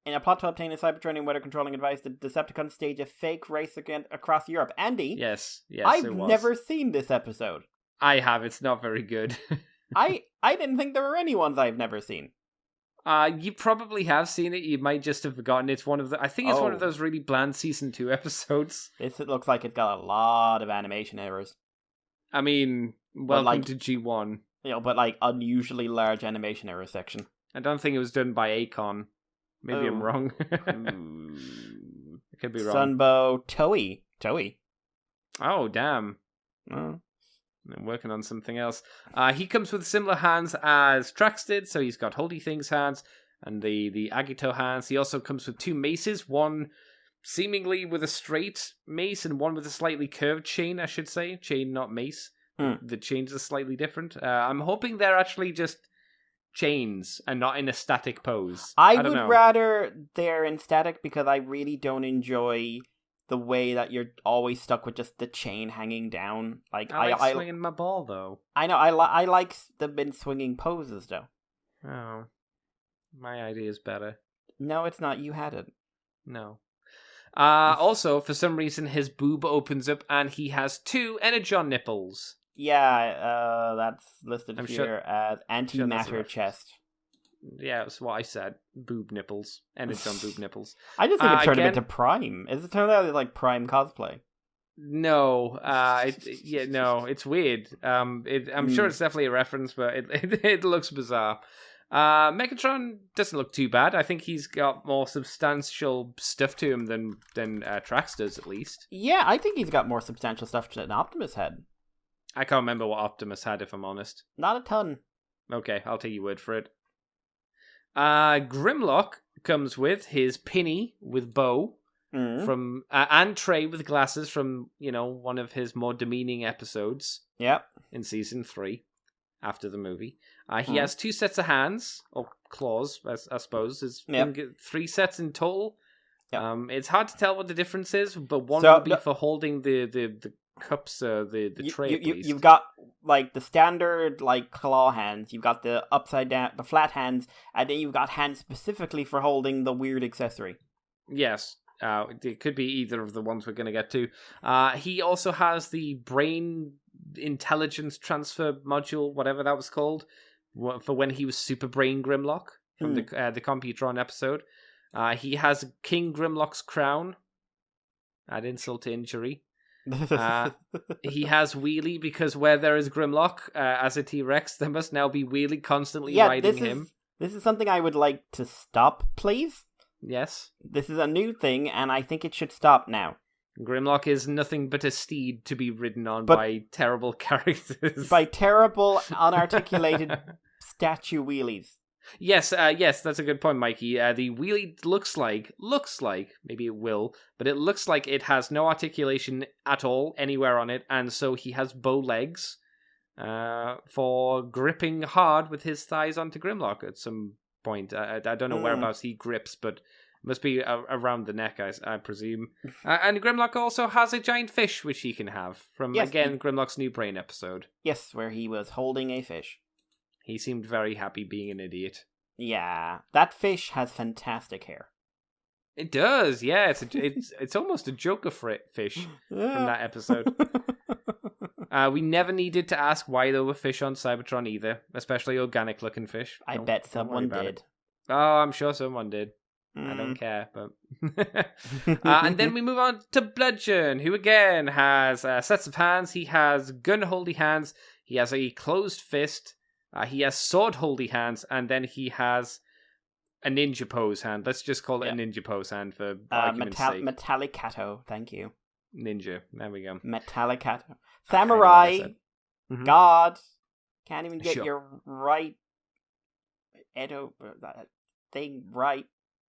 In a plot to obtain a Cybertronian weather controlling device, the Decepticons stage a fake race across Europe. Andy? Yes, I've never seen this episode. I have. It's not very good. I didn't think there were any ones I've never seen. You probably have seen it. You might just have forgotten. It's one of the. I think it's one of those really bland season 2 episodes. It looks like it's got a lot of animation errors. I mean, welcome to G1. But like unusually large animation error section. I don't think it was done by Akon. Maybe I'm wrong. I could be wrong. Sunbow Toei. Oh damn. I'm working on something else. He comes with similar hands as Trax did, so he's got Holdy Things hands. and the Agito hands. He also comes with 2 maces, one seemingly with a straight mace and one with a slightly curved chain, I should say. Chain, not mace. The chains are slightly different. I'm hoping they're actually just chains and not in a static pose. I don't would know. rather they're in static because I really don't enjoy the way that you're always stuck with just the chain hanging down. Like I like swinging my ball, though. I know. I like them in swinging poses, though. Oh. My idea is better. No, it's not. You had it. No. Also, for some reason, his boob opens up and he has 2 energon nipples. Yeah, that's listed I'm here sure- as antimatter chest. Yeah, that's what I said. Boob nipples. Energon boob nipples. I just think it turned him again- into Prime. Is it turned out like Prime cosplay? No, no, it's weird. I'm sure it's definitely a reference, but it looks bizarre. Megatron doesn't look too bad. I think he's got more substantial stuff to him than Trax does, at least. Yeah, I think he's got more substantial stuff than Optimus had. I can't remember what Optimus had, if I'm honest. Not a ton. Okay, I'll take your word for it. Grimlock comes with his Pinny with bow from and Trey with glasses from one of his more demeaning episodes. Yep. In season 3, after the movie. He has 2 sets of hands, or claws, I suppose. There's 3 sets in total. Yep. It's hard to tell what the difference is, but one will be for holding the cups, the tray. You've got like the standard like claw hands. You've got the upside down, the flat hands, and then you've got hands specifically for holding the weird accessory. Yes. It could be either of the ones we're going to get to. He also has the brain intelligence transfer module, whatever that was called, for when he was Super Brain Grimlock from the Computron episode. He has King Grimlock's crown. Add insult to injury. He has Wheelie because where there is Grimlock as a T-Rex, there must now be Wheelie constantly riding him. This is something I would like to stop, please. Yes. This is a new thing, and I think it should stop now. Grimlock is nothing but a steed to be ridden on by terrible characters. By terrible, unarticulated statue wheelies. Yes, that's a good point, Mikey. The wheelie looks like, maybe it will, but it looks like it has no articulation at all anywhere on it, and so he has bow legs for gripping hard with his thighs onto Grimlock at some point. I don't know whereabouts he grips, but it must be around the neck, I presume. And Grimlock also has a giant fish, which he can have from, Grimlock's New Brain episode. Yes, where he was holding a fish. He seemed very happy being an idiot. Yeah, that fish has fantastic hair. It does, yeah. It's almost a Joker fish from that episode. We never needed to ask why there were fish on Cybertron either, especially organic-looking fish. I bet someone did. Oh, I'm sure someone did. I don't care, but... and then we move on to Bludgeon, who again has sets of hands. He has gun-holdy hands. He has a closed fist. He has sword-holdy hands. And then he has a ninja pose hand. Let's just call it a ninja pose hand for argument's sake. Metallicato, thank you. Ninja, there we go. Metallicato. Samurai, God, can't even get Sure. your right Edo thing right.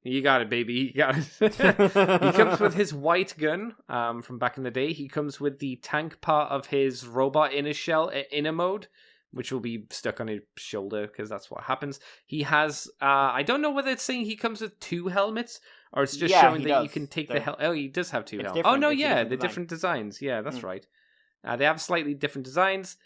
You got it, baby. You got it. He comes with his white gun from back in the day. He comes with the tank part of his robot inner shell inner mode, which will be stuck on his shoulder because that's what happens. He has, I don't know whether it's saying he comes with 2 helmets or it's just showing that you can take the helmet. Oh, he does have 2 helmets. Oh, no, the different designs. Yeah, that's right. They have slightly different designs.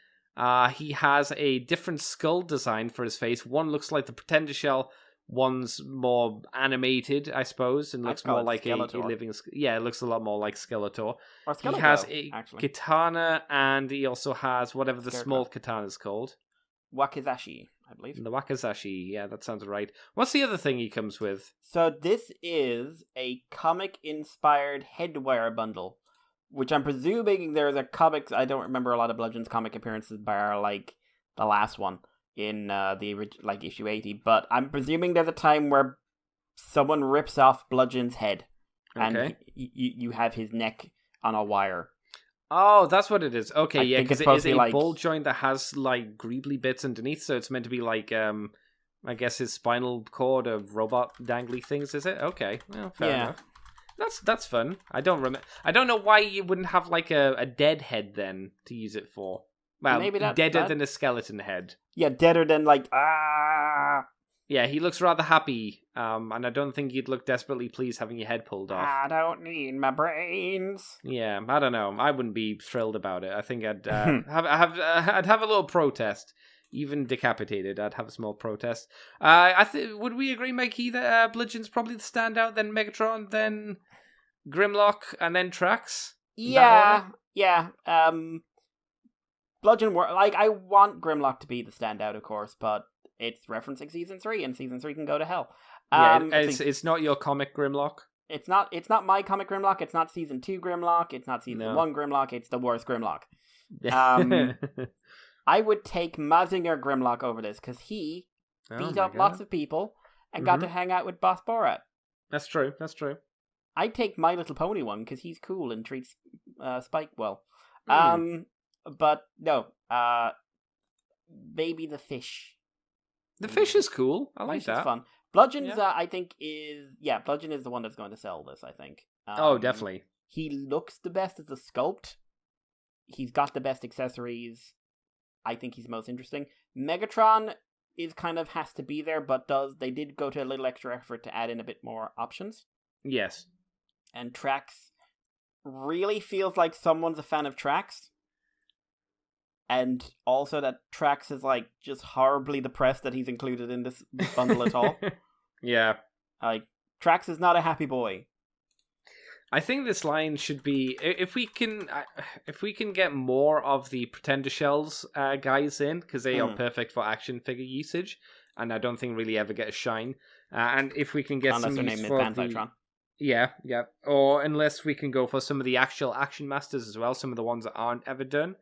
He has a different skull design for his face. One looks like the Pretender shell. One's more animated, I suppose, and looks more like a living... Yeah, it looks a lot more like Skeletor. Or Skeletor, he has a katana, and he also has whatever the small katana is called. Wakizashi, I believe. The Wakizashi, yeah, that sounds right. What's the other thing he comes with? So this is a comic-inspired headwear bundle, which I'm presuming there's a comics... I don't remember a lot of Bludgeon's comic appearances bar like the last one in the issue 80, but I'm presuming there's a time where someone rips off Bludgeon's head and you have his neck on a wire. Oh, that's what it is. Okay, yeah, because it is a like ball joint that has like greebly bits underneath, so it's meant to be like I guess his spinal cord of robot dangly things, is it? Okay, well, fair enough. That's fun. I don't know why you wouldn't have like a dead head then to use it for. Well, maybe deader than a skeleton head. Yeah, deader than like Yeah, he looks rather happy, and I don't think you'd look desperately pleased having your head pulled off. I don't need my brains. Yeah, I don't know. I wouldn't be thrilled about it. I think I'd I'd have a little protest. Even decapitated, I'd have a small protest. Would we agree, Mikey, that Bludgeon's probably the standout, then Megatron, then Grimlock, and then Trax? Yeah. Bludgeon, I want Grimlock to be the standout, of course, but it's referencing Season 3, and Season 3 can go to hell. It's not your comic Grimlock? It's not my comic Grimlock, it's not Season 2 Grimlock, it's not Season 1 Grimlock, it's the worst Grimlock. I would take Mazinger Grimlock over this, because he beat up lots of people and got to hang out with Boss Borat. That's true. I'd take My Little Pony one, because he's cool and treats Spike well. But no, maybe the fish. The fish is cool. I like that. It's fun. Bludgeon's, I think, Bludgeon is the one that's going to sell this, I think. Definitely. He looks the best as a sculpt. He's got the best accessories. I think he's most interesting. Megatron is kind of has to be there, but they did go to a little extra effort to add in a bit more options. Yes. And Trax really feels like someone's a fan of Trax. And also that Trax is like just horribly depressed that he's included in this bundle at all. Yeah. Like, Trax is not a happy boy. I think this line should be if we can get more of the Pretender Shells guys in, because they are perfect for action figure usage, and I don't think really ever get a shine. And if we can get unless some their use name for is Panzitron. Yeah, or unless we can go for some of the actual Action Masters as well, some of the ones that aren't ever done.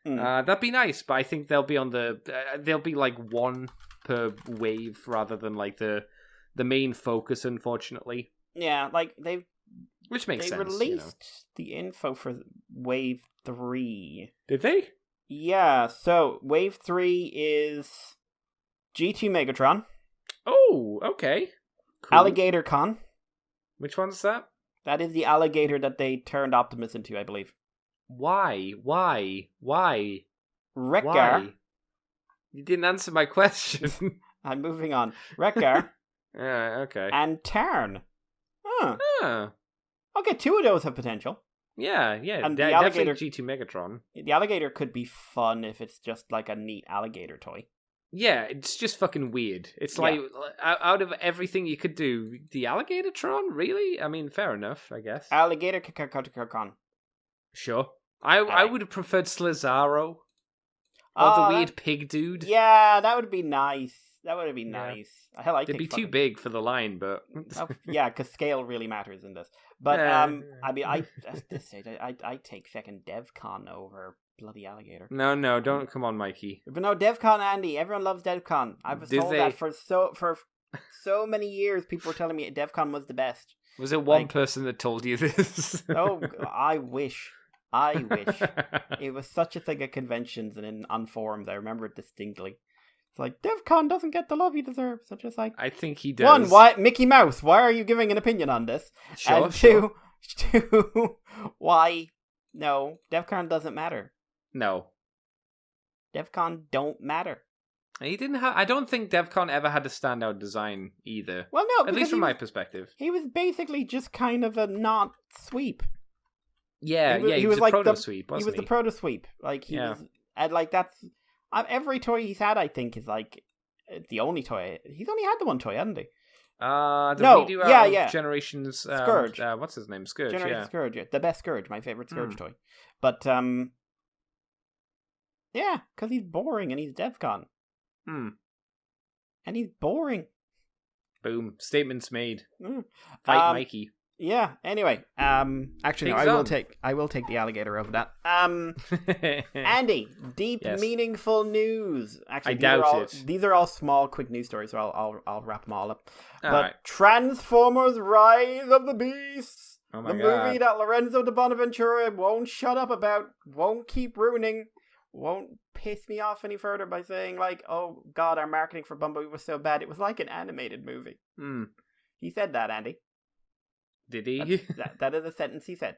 That'd be nice, but I think they'll be on they'll be like one per wave rather than like the main focus, unfortunately. Yeah, like which makes sense. They released the info for Wave 3. Did they? Yeah, so Wave 3 is G2 Megatron. Oh, okay. Cool. Alligator Con. Which one's that? That is the alligator that they turned Optimus into, I believe. Why? Wreckgar. Why? You didn't answer my question. I'm moving on. Wreckgar. Okay. And Tarn. Okay, two of those have potential. Yeah. And the alligator, definitely G2 Megatron. The alligator could be fun if it's just like a neat alligator toy. Yeah, it's just fucking weird. It's like, out of everything you could do, the Alligator-tron? Really? I mean, fair enough, I guess. Alligator Con. Sure. I would have preferred Slizaro. Or the weird pig dude. Yeah, that would be nice. Nice. Hell, It'd be too big for the line, but... yeah, because scale really matters in this. But, I mean, at this stage, I take fucking DevCon over bloody alligator. No, don't come on, Mikey. But no, DevCon, Andy. Everyone loves DevCon. I was told that for so many years. People were telling me DevCon was the best. Was it one person that told you this? Oh, I wish. It was such a thing at conventions and on forums. I remember it distinctly. It's like, DevCon doesn't get the love he deserves. So just like, I think he does. One, why Mickey Mouse? Why are you giving an opinion on this? Sure, and two, why? No, DevCon doesn't matter. No, DevCon don't matter. He didn't have. I don't think DevCon ever had a standout design either. Well, no, at least from my perspective, he was basically just kind of a not sweep. Yeah, he was like proto sweep. He was the proto sweep. Like he was, and like that's every toy he's had. I think is like the only toy he's only had the one toy, hasn't he? Redo out of Generations Scourge. What's his name? Scourge. Generations Scourge. Yeah, the best Scourge. My favorite Scourge toy. But yeah, because he's boring and he's DevCon. And he's boring. Boom. Statements made. Fight Mikey. Yeah. Anyway, actually, no, I will take the alligator over that. Andy, deep, meaningful news. Actually, these are all small, quick news stories. So I'll wrap them all up. But Transformers: Rise of the Beasts, the movie that Lorenzo de Bonaventura won't shut up about, won't keep ruining, won't piss me off any further by saying, like, oh, God, our marketing for Bumblebee was so bad. It was like an animated movie. He said that, Andy. Did he? That is a sentence he said.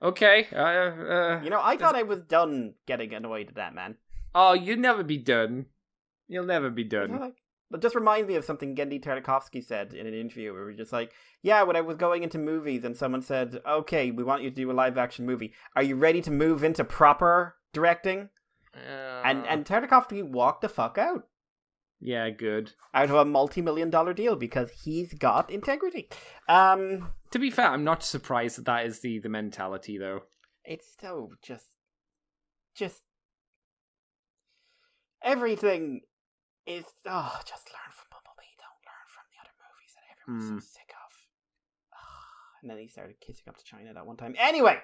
Okay. I thought I was done getting annoyed at that, man. Oh, you'll never be done. You'll never be done. It just reminds me of something Gendy Tartakovsky said in an interview where we were just like, yeah, when I was going into movies and someone said, okay, we want you to do a live-action movie. Are you ready to move into proper directing? And Tartakovsky walked the fuck out. Yeah, good. Out of a multi-million-dollar deal because he's got integrity. To be fair, I'm not surprised that is the mentality, though. It's so just everything is just learn from Bumblebee, don't learn from the other movies that everyone's so sick of. And then he started kissing up to China that one time. Anyway,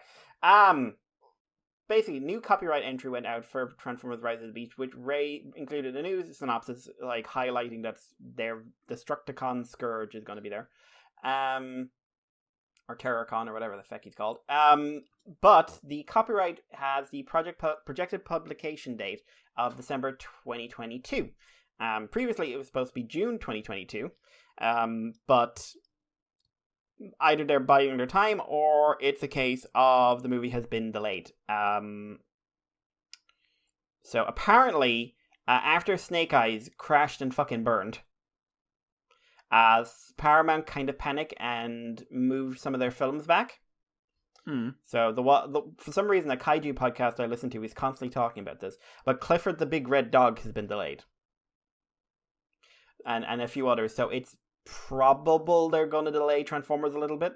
basically, new copyright entry went out for Transformers: Rise of the Beast, which Ray included a news synopsis, like highlighting that their Destructicon Scourge is going to be there, or Terrorcon, or whatever the fuck he's called. But the copyright has the projected publication date of December 2022. Previously, it was supposed to be June 2022, but either they're biding their time or it's a case of the movie has been delayed. So apparently, after Snake Eyes crashed and fucking burned, Paramount kind of panicked and moved some of their films back. So for some reason, a kaiju podcast I listen to is constantly talking about this, but Clifford the Big Red Dog has been delayed. And a few others, so it's probable they're going to delay Transformers a little bit.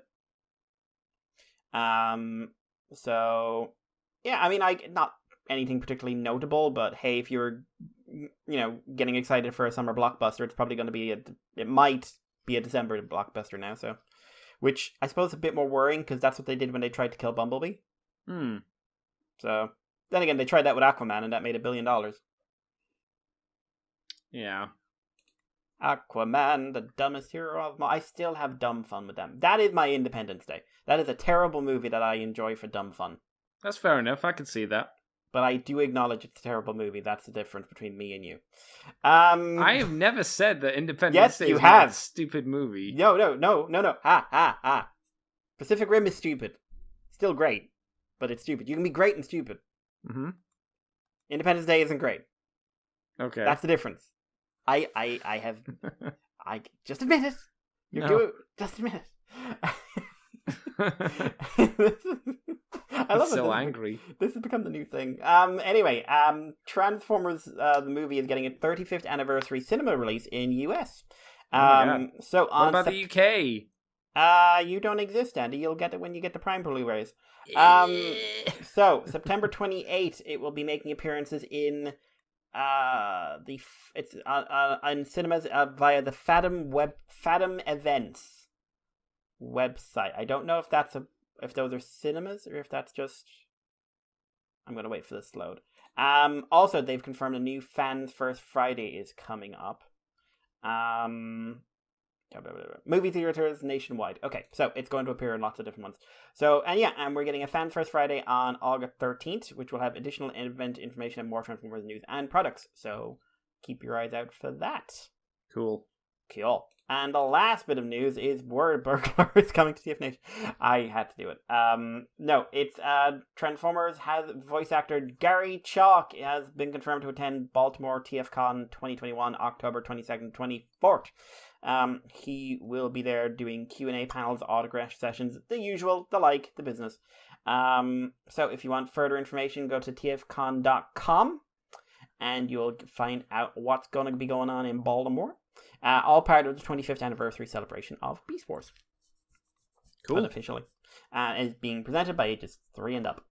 So yeah, I mean, not anything particularly notable, but hey, if you're getting excited for a summer blockbuster, it's probably going to be it might be a December blockbuster now. So, which I suppose is a bit more worrying because that's what they did when they tried to kill Bumblebee. So then again, they tried that with Aquaman, and that made $1 billion. Yeah. Aquaman, the dumbest hero of my... I still have dumb fun with them. That is my Independence Day. That is a terrible movie that I enjoy for dumb fun. That's fair enough. I can see that. But I do acknowledge it's a terrible movie. That's the difference between me and you. I have never said that Independence Day is a stupid movie. No. Pacific Rim is stupid. Still great, but it's stupid. You can be great and stupid. Independence Day isn't great. Okay. That's the difference. I just admit it. Just admit it. I love so angry. This has become the new thing. Anyway, Transformers the movie is getting a 35th anniversary cinema release in US. So on what about the UK? You don't exist, Andy. You'll get it when you get the Prime Blu-rays. So September 28th, it will be making appearances in in cinemas via the Fathom Events website. I don't know if those are cinemas or if that's just... I'm going to wait for this to load. Also, they've confirmed a new Fans First Friday is coming up. Movie theaters nationwide. Okay, so it's going to appear in lots of different ones. So, and we're getting a Fans First Friday on August 13th, which will have additional event information and more Transformers news and products. So, keep your eyes out for that. Cool. And the last bit of news is Word Burglar is coming to TF Nation. I had to do it. No, it's Transformers has voice actor Gary Chalk has been confirmed to attend Baltimore TFCon 2021, October 22nd, 24th. He will be there doing Q&A panels, autograph sessions, the usual, the business. So if you want further information, go to tfcon.com and you'll find out what's going to be going on in Baltimore. All part of the 25th anniversary celebration of Beast Wars. Cool. Unofficially. Is being presented by ages 3 and up.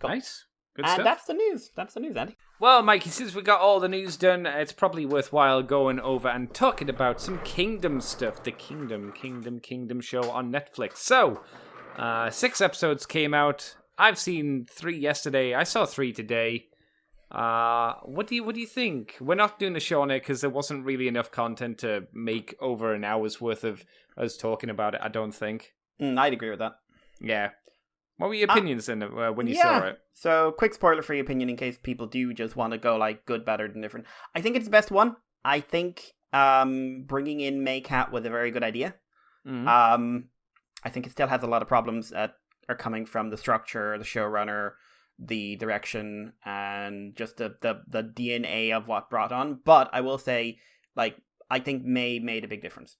Cool. Nice. Good and stuff. That's the news. That's the news, Andy. Well, Mikey, since we got all the news done, it's probably worthwhile going over and talking about some Kingdom stuff. The Kingdom show on Netflix. So, 6 episodes came out. I've seen 3 yesterday. I saw 3 today. What do you think? We're not doing a show on it because there wasn't really enough content to make over an hour's worth of us talking about it, I don't think. I'd agree with that. Yeah. What were your opinions then when you saw it? So, quick spoiler-free opinion in case people do just want to go like good, better, than different. I think it's the best one. I think bringing in Maycat was a very good idea. Mm-hmm. I think it still has a lot of problems that are coming from the structure, the showrunner, the direction, and just the DNA of what brought on. But I will say, like, I think May made a big difference.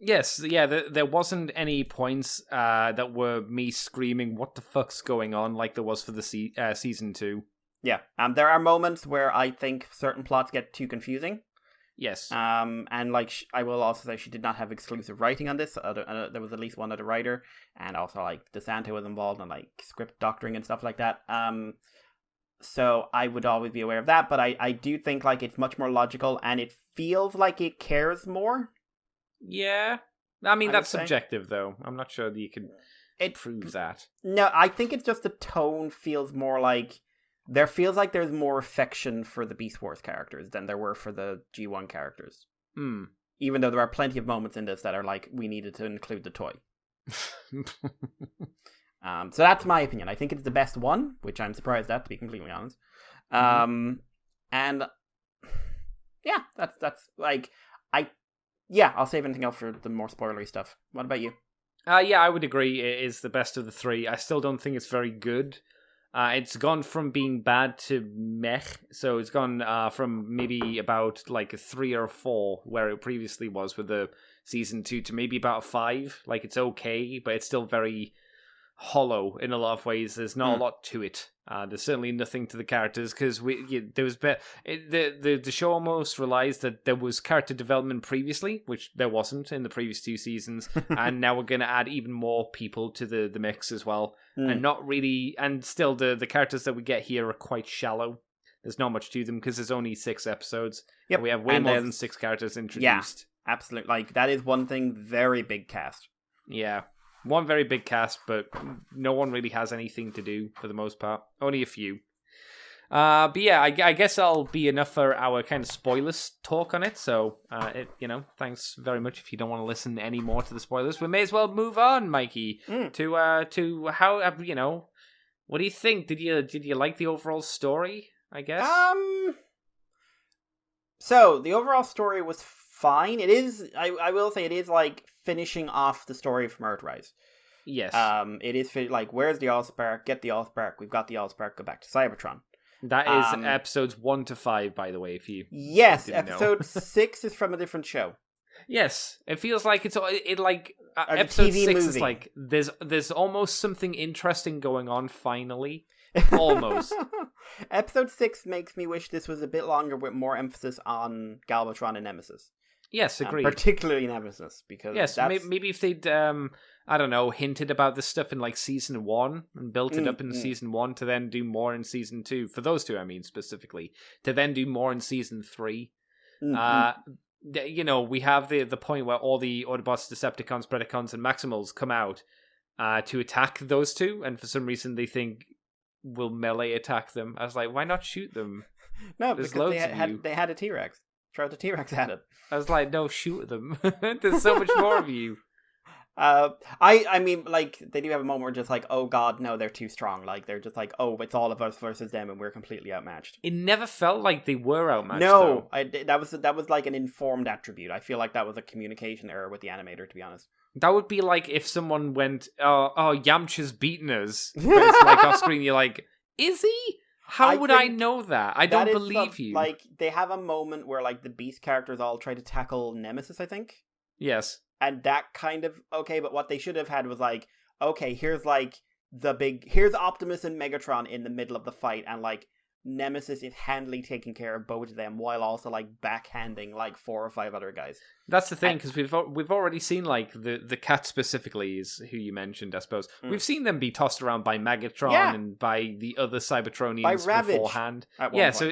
Yes, yeah, there wasn't any points that were me screaming, what the fuck's going on, like there was for the season 2. Yeah, there are moments where I think certain plots get too confusing. Yes. And like I will also say she did not have exclusive writing on this. There was at least one other writer, and also like DeSanto was involved in like script doctoring and stuff like that. So I would always be aware of that, but I do think like it's much more logical, and it feels like it cares more. Yeah. I mean, that's subjective, though. I'm not sure that you can prove that. No, I think it's just the tone feels more like... There feels like there's more affection for the Beast Wars characters than there were for the G1 characters. Hmm. Even though there are plenty of moments in this that are like, we needed to include the toy. So that's my opinion. I think it's the best one, which I'm surprised at, to be completely honest. And yeah, that's like... I'll save anything else for the more spoilery stuff. What about you? Yeah, I would agree. It is the best of the 3. I still don't think it's very good. It's gone from being bad to meh. So it's gone from maybe about like a 3 or 4, where it previously was with the season 2, to maybe about a 5. Like, it's okay, but it's still very hollow in a lot of ways. There's not a lot to it. There's certainly nothing to the characters, because the show almost realized that there was character development previously, which there wasn't in the previous 2 seasons, and now we're going to add even more people to the mix as well, and not really, and still the characters that we get here are quite shallow. There's not much to them because there's only 6 episodes. Yep. We have way more than 6 characters introduced. Yeah, absolutely. Like, that is one thing. Very big cast. Yeah. One very big cast, but no one really has anything to do for the most part. Only a few. But yeah, I guess that'll be enough for our kind of spoilers talk on it. So, thanks very much. If you don't want to listen any more to the spoilers, we may as well move on, Mikey, to how, what do you think? Did you like the overall story, I guess? So, the overall story was fine. It is, I will say, it is like finishing off the story from Earthrise. Yes. It is like, where's the Allspark? Get the Allspark. We've got the Allspark. Go back to Cybertron. That is episodes 1 to 5, by the way. If you episode 6 is from a different show. Yes, it feels like episode 6 movie. Is like there's almost something interesting going on finally. Almost. Episode 6 makes me wish this was a bit longer with more emphasis on Galvatron and Nemesis. Yes, agreed. Particularly Nemesis, because maybe if they'd hinted about this stuff in like season 1 and built it up in season 1 to then do more in season 2. For those 2, I mean, specifically, to then do more in season 3. We have the point where all the Autobots, Decepticons, Predacons, and Maximals come out to attack those 2, and for some reason they think we'll melee attack them. I was like, why not shoot them? No, because they had a T-Rex. Throw the T-Rex at it. I was like, no, shoot them. There's so much more of you. I mean, like, they do have a moment where just like, oh god, no, they're too strong. Like, they're just like, oh, it's all of us versus them, and we're completely outmatched. It never felt like they were outmatched. No, that was like an informed attribute. I feel like that was a communication error with the animator, to be honest. That would be like if someone went, oh, Yamcha's beaten us. But it's like off screen, you're like, is he? How would I know that? I don't believe you. Like, they have a moment where, like, the Beast characters all try to tackle Nemesis, I think. Yes. And that kind of, okay, but what they should have had was, like, okay, here's, like, here's Optimus and Megatron in the middle of the fight, and, like, Nemesis is handily taking care of both of them while also, like, backhanding, like, 4 or 5 other guys. That's the thing, because we've already seen, like, the cat specifically is who you mentioned, I suppose. We've seen them be tossed around by Megatron and by the other Cybertronians beforehand. So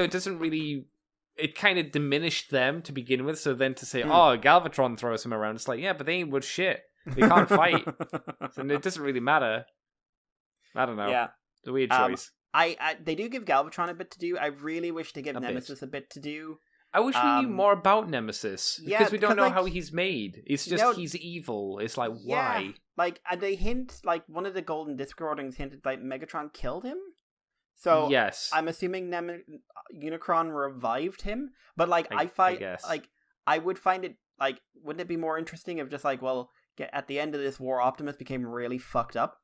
it doesn't really... It kind of diminished them to begin with, so then to say, oh, Galvatron throws them around, it's like, yeah, but they ain't worth shit. They can't fight. So it doesn't really matter. I don't know. Yeah. It's a weird choice. They do give Galvatron a bit to do. I really wish they give Nemesis a bit to do. I wish we knew more about Nemesis, because we don't know how he's made. It's just he's evil. It's like, why? Like, they hint, like, one of the Golden Disc recordings hinted like Megatron killed him. So yes, I'm assuming Unicron revived him. But like, I guess. Like, I would find it like, wouldn't it be more interesting if just like, well, at the end of this war, Optimus became really fucked up?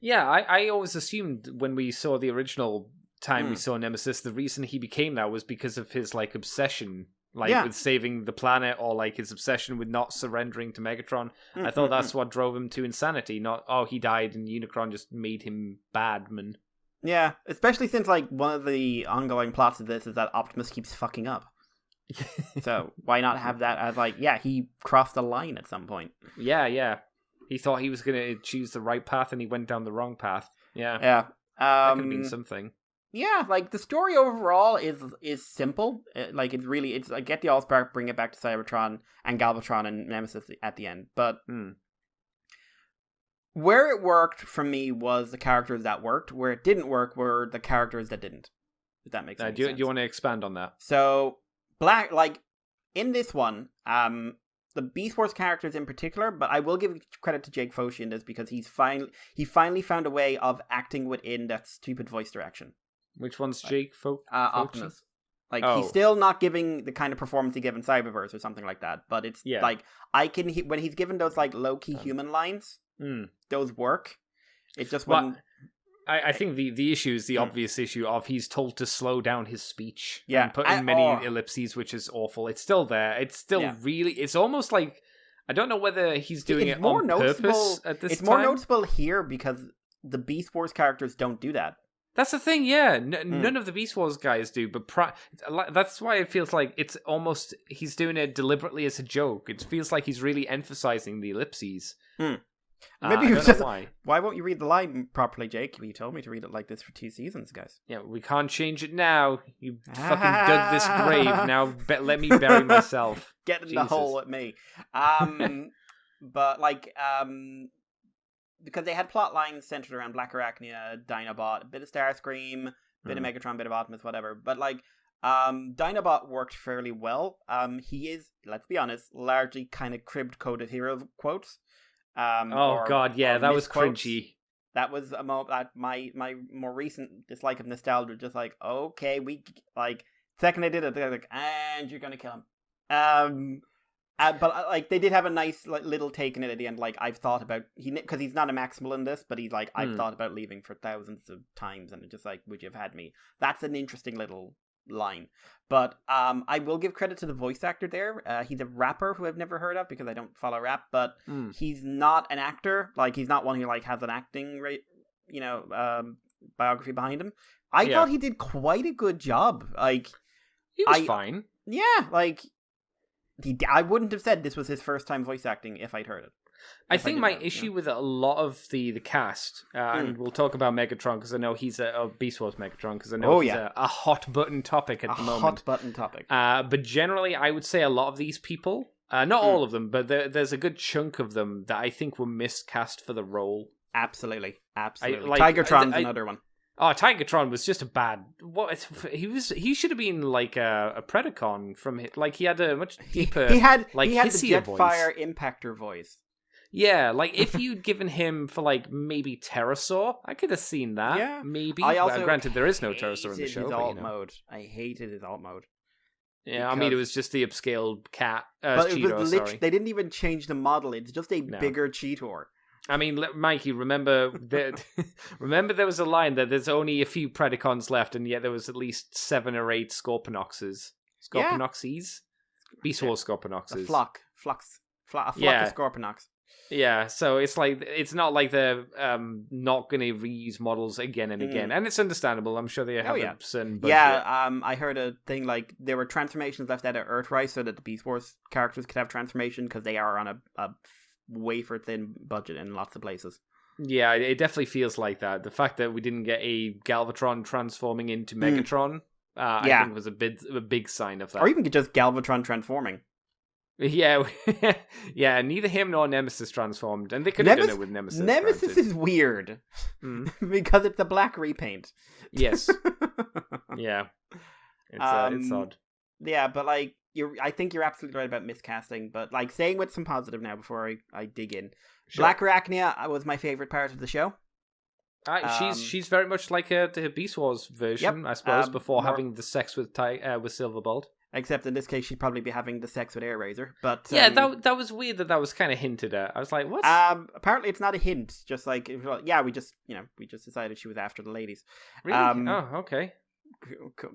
Yeah, I always assumed when we saw the original time we saw Nemesis, the reason he became that was because of his like obsession, like with saving the planet, or like his obsession with not surrendering to Megatron. I thought that's what drove him to insanity, not he died and Unicron just made him bad man. Yeah, especially since like one of the ongoing plots of this is that Optimus keeps fucking up. So why not have that as like, he crossed the line at some point. Yeah. He thought he was going to choose the right path and he went down the wrong path. Yeah. That could have been something. Yeah, like the story overall is simple. It's I get the Allspark, bring it back to Cybertron and Galvatron and Nemesis at the end. But where it worked for me was the characters that worked. Where it didn't work were the characters that didn't. If that makes sense. Do you want to expand on that? So in this one, the Beast Wars characters in particular, but I will give credit to Jake Foshi in this because he finally found a way of acting within that stupid voice direction. Which one's Jake Foshi? Optimus. He's still not giving the kind of performance he gave in Cyberverse or something like that, but it's like when he's given those like low key human lines, those work. It's just when. I think the issue is the obvious issue of he's told to slow down his speech and put in many ellipses, which is awful. It's still there. It's still really. It's almost like I don't know whether he's doing it on purpose at this time. It's more noticeable here because the Beast Wars characters don't do that. That's the thing, yeah. None of the Beast Wars guys do, but that's why it feels like it's almost he's doing it deliberately as a joke. It feels like he's really emphasizing the ellipses. Maybe you just why won't you read the line properly, Jake? You told me to read it like this for 2 seasons, guys. Yeah, we can't change it now. You fucking dug this grave. Now let me bury myself. Get in the hole with me. But because they had plot lines centered around Black Arachnia, Dinobot, a bit of Starscream, a bit of Megatron, a bit of Optimus, whatever. But Dinobot worked fairly well. He is, let's be honest, largely kind of cribbed-coded hero quotes. That was cringy. That was my more recent dislike of nostalgia. Just like, okay, second I did it, they're like, and you're gonna kill him. But they did have a nice little take in it at the end. Like, I've thought about because he's not a Maximal in this, but he's like, I've thought about leaving for thousands of times, and it's just like, would you have had me? That's an interesting little line. But I will give credit to the voice actor there. He's a rapper who I've never heard of because I don't follow rap, but he's not an actor. Like, he's not one who has an acting biography behind him. I thought he did quite a good job. Like, he was fine. Yeah, I wouldn't have said this was his first time voice acting if I'd heard it. I think my issue with a lot of the cast, and we'll talk about Megatron because I know he's a Beast Wars Megatron because I know he's a hot button topic at the moment. A hot button topic. But generally, I would say a lot of these people, not all of them, but there's a good chunk of them that I think were miscast for the role. Absolutely. Tigertron's another one. Oh, Tigertron was just a bad. He should have been like a Predacon from it. Like he had a much deeper. He had the Jetfire Impactor voice. Yeah, like if you'd given him for maybe Pterosaur, I could have seen that. Yeah, maybe. Granted, there is no Pterosaur in the show. Mode. I hated his alt mode. Yeah, I mean it was just the upscaled cat. But Cheetor, they didn't even change the model. It's just a bigger Cheetor. I mean, Mikey, remember there was a line that there's only a few Predacons left, and yet there was at least 7 or 8 Scorponoxes. Scorponoxes? Beast Wars Scorponoxes. A flock of Scorponox. Yeah, so it's not like they're not going to reuse models again and again. And it's understandable. I'm sure they have a certain budget. Yeah, I heard a thing there were transformations left out of Earthrise so that the Beast Wars characters could have transformation because they are on a wafer thin budget in lots of places. Yeah, it definitely feels like that. The fact that we didn't get a Galvatron transforming into Megatron, I think was a big sign of that. Or even just Galvatron transforming. Yeah, yeah. Neither him nor Nemesis transformed, and they could have done it with Nemesis. Nemesis is weird because it's a black repaint. Yes. Yeah. It's odd. Yeah, but like I think you're absolutely right about miscasting. But like saying with some positive now before I dig in, Sure. Black Arachnia was my favorite part of the show. She's very much like the Beast Wars version, I suppose, before having the sex with Silverbolt. Except in this case, she'd probably be having the sex with Air Razor. But yeah, that was weird that was kind of hinted at. I was like, what? Apparently, it's not a hint. Just like, yeah, we just decided she was after the ladies. Really? Oh, okay.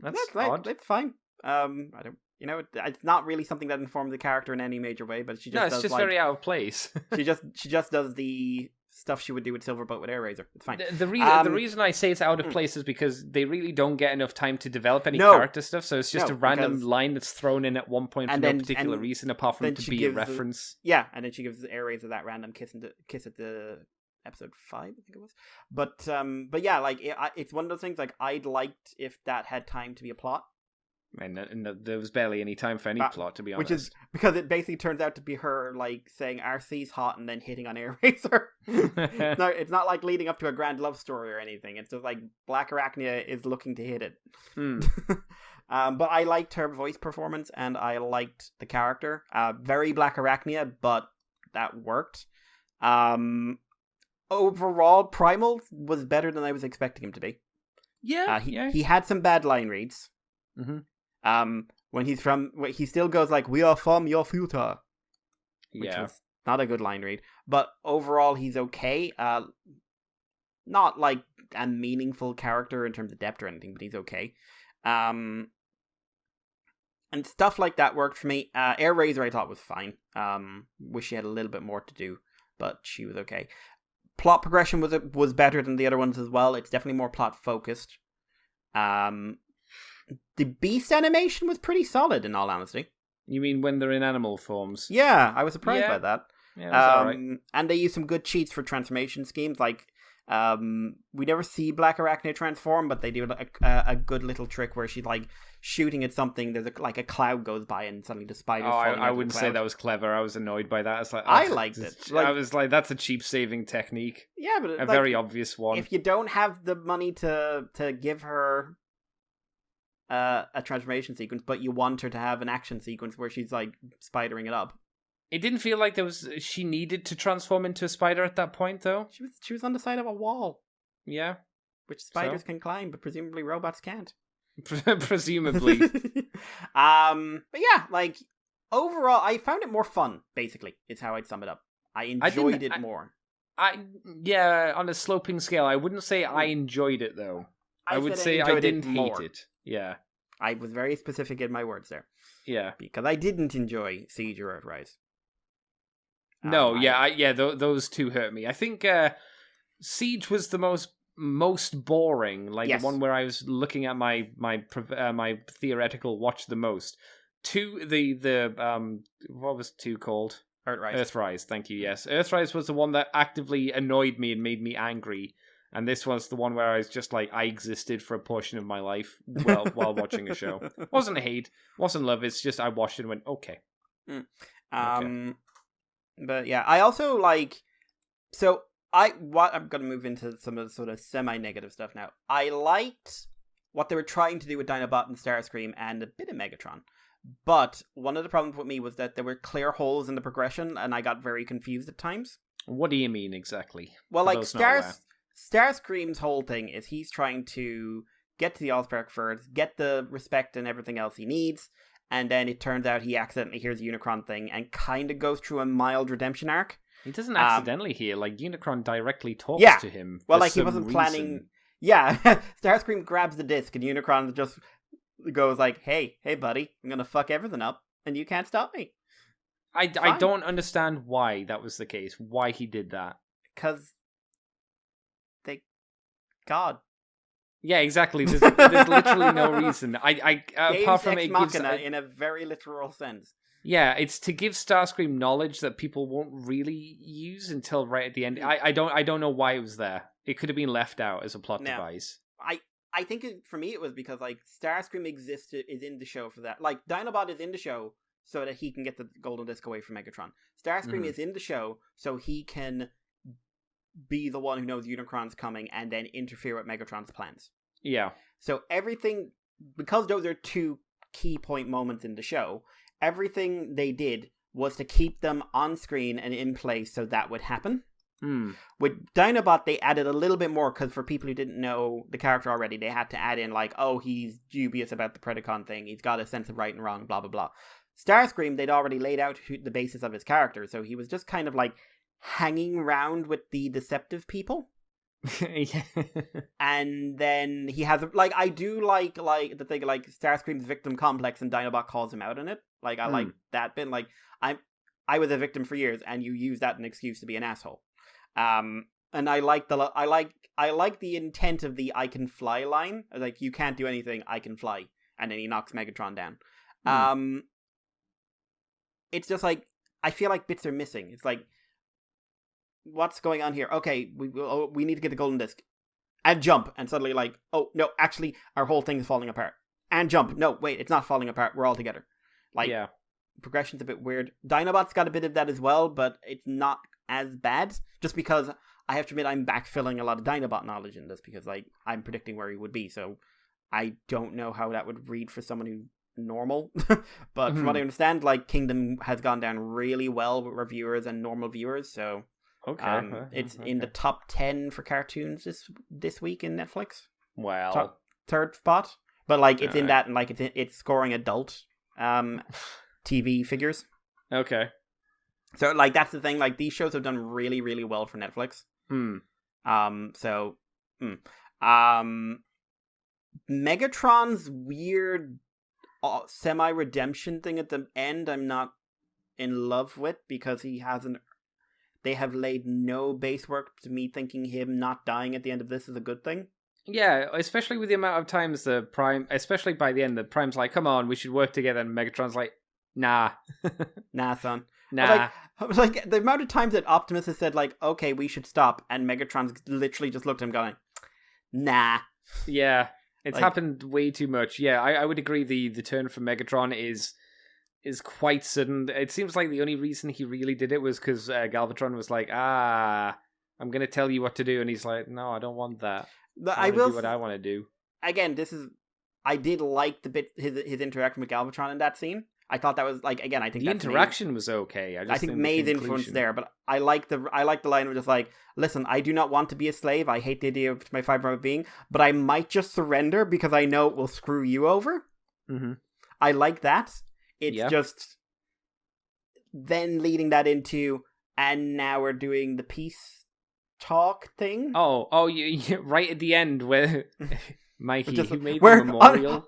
That's odd. It's fine. I don't. It's not really something that informs the character in any major way. But she just it's just very out of place. she just does the stuff she would do with Silverbolt with Air Razor. It's fine. The reason I say it's out of place is because they really don't get enough time to develop any character stuff, so it's just a random line that's thrown in at one point for no particular reason, apart from to be a reference. And then she gives Air Razor that random kiss at the episode 5, I think it was. But yeah, like it's one of those things. Like I'd liked if that had time to be a plot. And there was barely any time for any plot, to be honest. Which is because it basically turns out to be her like saying RC's hot and then hitting on Air Razor. It's not like leading up to a grand love story or anything. It's just like Black Arachnia is looking to hit it. But I liked her voice performance and I liked the character. Very Black Arachnia, but that worked. Overall, Primal was better than I was expecting him to be. Yeah, he had some bad line reads. Mm-hmm. When he still goes like, "We are from your future," which was not a good line read. But overall, he's okay. Not like a meaningful character in terms of depth or anything, but he's okay. And stuff like that worked for me. Air Razor I thought was fine. Wish she had a little bit more to do, but she was okay. Plot progression was better than the other ones as well. It's definitely more plot focused. The beast animation was pretty solid, in all honesty. You mean when they're in animal forms? Yeah, I was surprised by that. Yeah, that's all right. And they use some good cheats for transformation schemes. Like, we never see Black Arachnia transform, but they do a good little trick where she's like shooting at something. There's a cloud goes by, and suddenly the spiders. I wouldn't say that was clever. I was annoyed by that. It's like I liked it. I was like, that's a cheap saving technique. Yeah, but a very obvious one. If you don't have the money to give her a transformation sequence, but you want her to have an action sequence where she's like spidering it up. It didn't feel like she needed to transform into a spider at that point, though. She was on the side of a wall. Yeah, which spiders can climb, but presumably robots can't. Presumably. But yeah, like overall, I found it more fun. Basically, is how I'd sum it up. I enjoyed it more. On a sloping scale, I wouldn't say I enjoyed it though. I would say I didn't hate it. Yeah. I was very specific in my words there. Yeah. Because I didn't enjoy Siege or Earthrise. No, those two hurt me. I think Siege was the most boring, like the one where I was looking at my theoretical watch the most. What was 2 called? Earthrise, thank you, yes. Earthrise was the one that actively annoyed me and made me angry. And this was the one where I was just like, I existed for a portion of my life while watching a show. Wasn't hate, wasn't love, it's just I watched it and went, okay. Okay. But yeah, I also like... So, I'm going to move into some of the sort of semi-negative stuff now. I liked what they were trying to do with Dinobot and Starscream and a bit of Megatron. But one of the problems with me was that there were clear holes in the progression and I got very confused at times. What do you mean exactly? Well, like Starscream's whole thing is he's trying to get to the Allspark first, get the respect and everything else he needs, and then it turns out he accidentally hears the Unicron thing and kind of goes through a mild redemption arc. He doesn't accidentally hear, like Unicron directly talks to him. Well, like he wasn't planning. Yeah, Starscream grabs the disc and Unicron just goes like, hey buddy, I'm gonna fuck everything up and you can't stop me. I don't understand why that was the case, why he did that. Because God. Yeah, exactly. There's literally no reason. Apart from Ex Machina in a very literal sense. Yeah, it's to give Starscream knowledge that people won't really use until right at the end. I don't know why it was there. It could have been left out as a plot device. I think for me it was because like Starscream is in the show for that. Like Dinobot is in the show so that he can get the golden disc away from Megatron. Starscream is in the show so he can be the one who knows Unicron's coming and then interfere with Megatron's plans. Yeah. So everything, because those are two key point moments in the show. Everything they did was to keep them on screen and in place so that would happen. With Dinobot, they added a little bit more, because for people who didn't know the character already, they had to add in, like, oh, he's dubious about the Predacon thing, he's got a sense of right and wrong, blah, blah, blah. Starscream, they'd already laid out the basis of his character, so he was just kind of, like, hanging around with the deceptive people. Yeah. And then he has, like, I do like the thing, like, Starscream's victim complex, and Dinobot calls him out on it. Like, I like that bit, like, I was a victim for years, and you use that as an excuse to be an asshole. And I like the intent of the "I can fly" line. Like, you can't do anything, I can fly, and then he knocks Megatron down. It's just like, I feel like bits are missing. It's like, what's going on here? Okay, we need to get the golden disc, and jump, and suddenly, like, oh no, actually our whole thing is falling apart, and jump. No, wait, it's not falling apart. We're all together. Like, yeah. Progression's a bit weird. Dinobot's got a bit of that as well, but it's not as bad, just because I have to admit I'm backfilling a lot of Dinobot knowledge in this, because, like, I'm predicting where he would be, so I don't know how that would read for someone who's normal. But from what I understand, like, Kingdom has gone down really well with reviewers and normal viewers, so it's in the top 10 for cartoons this week in Netflix. Wow. Top third spot, but, like, it's in that, and, like, it's scoring adult TV figures. Okay. So, like, that's the thing. Like, these shows have done really, really well for Netflix. Megatron's weird semi-redemption thing at the end, I'm not in love with, because they have laid no base work to me thinking him not dying at the end of this is a good thing. Yeah, especially with the amount of times the Prime, especially by the end, the Prime's like, come on, we should work together, and Megatron's like, nah. Nah, son. Nah. Like, the amount of times that Optimus has said, like, okay, we should stop, and Megatron's literally just looked at him going, nah. Yeah, it's happened way too much. Yeah, I would agree the turn for Megatron is quite sudden. It seems like the only reason he really did it was because Galvatron was like, I'm going to tell you what to do, and he's like, no, I don't want that. I will do what I want to do. Again, I did like the bit, his interaction with Galvatron in that scene. I thought that was, like, again, I think the interaction was okay. I think May's influence there, but I like the line of just like, listen, I do not want to be a slave. I hate the idea of my fiber of being, but I might just surrender because I know it will screw you over. Mm-hmm. I like that. It's just then leading that into, and now we're doing the peace talk thing. Oh, you right at the end where. Mikey, who made the memorial?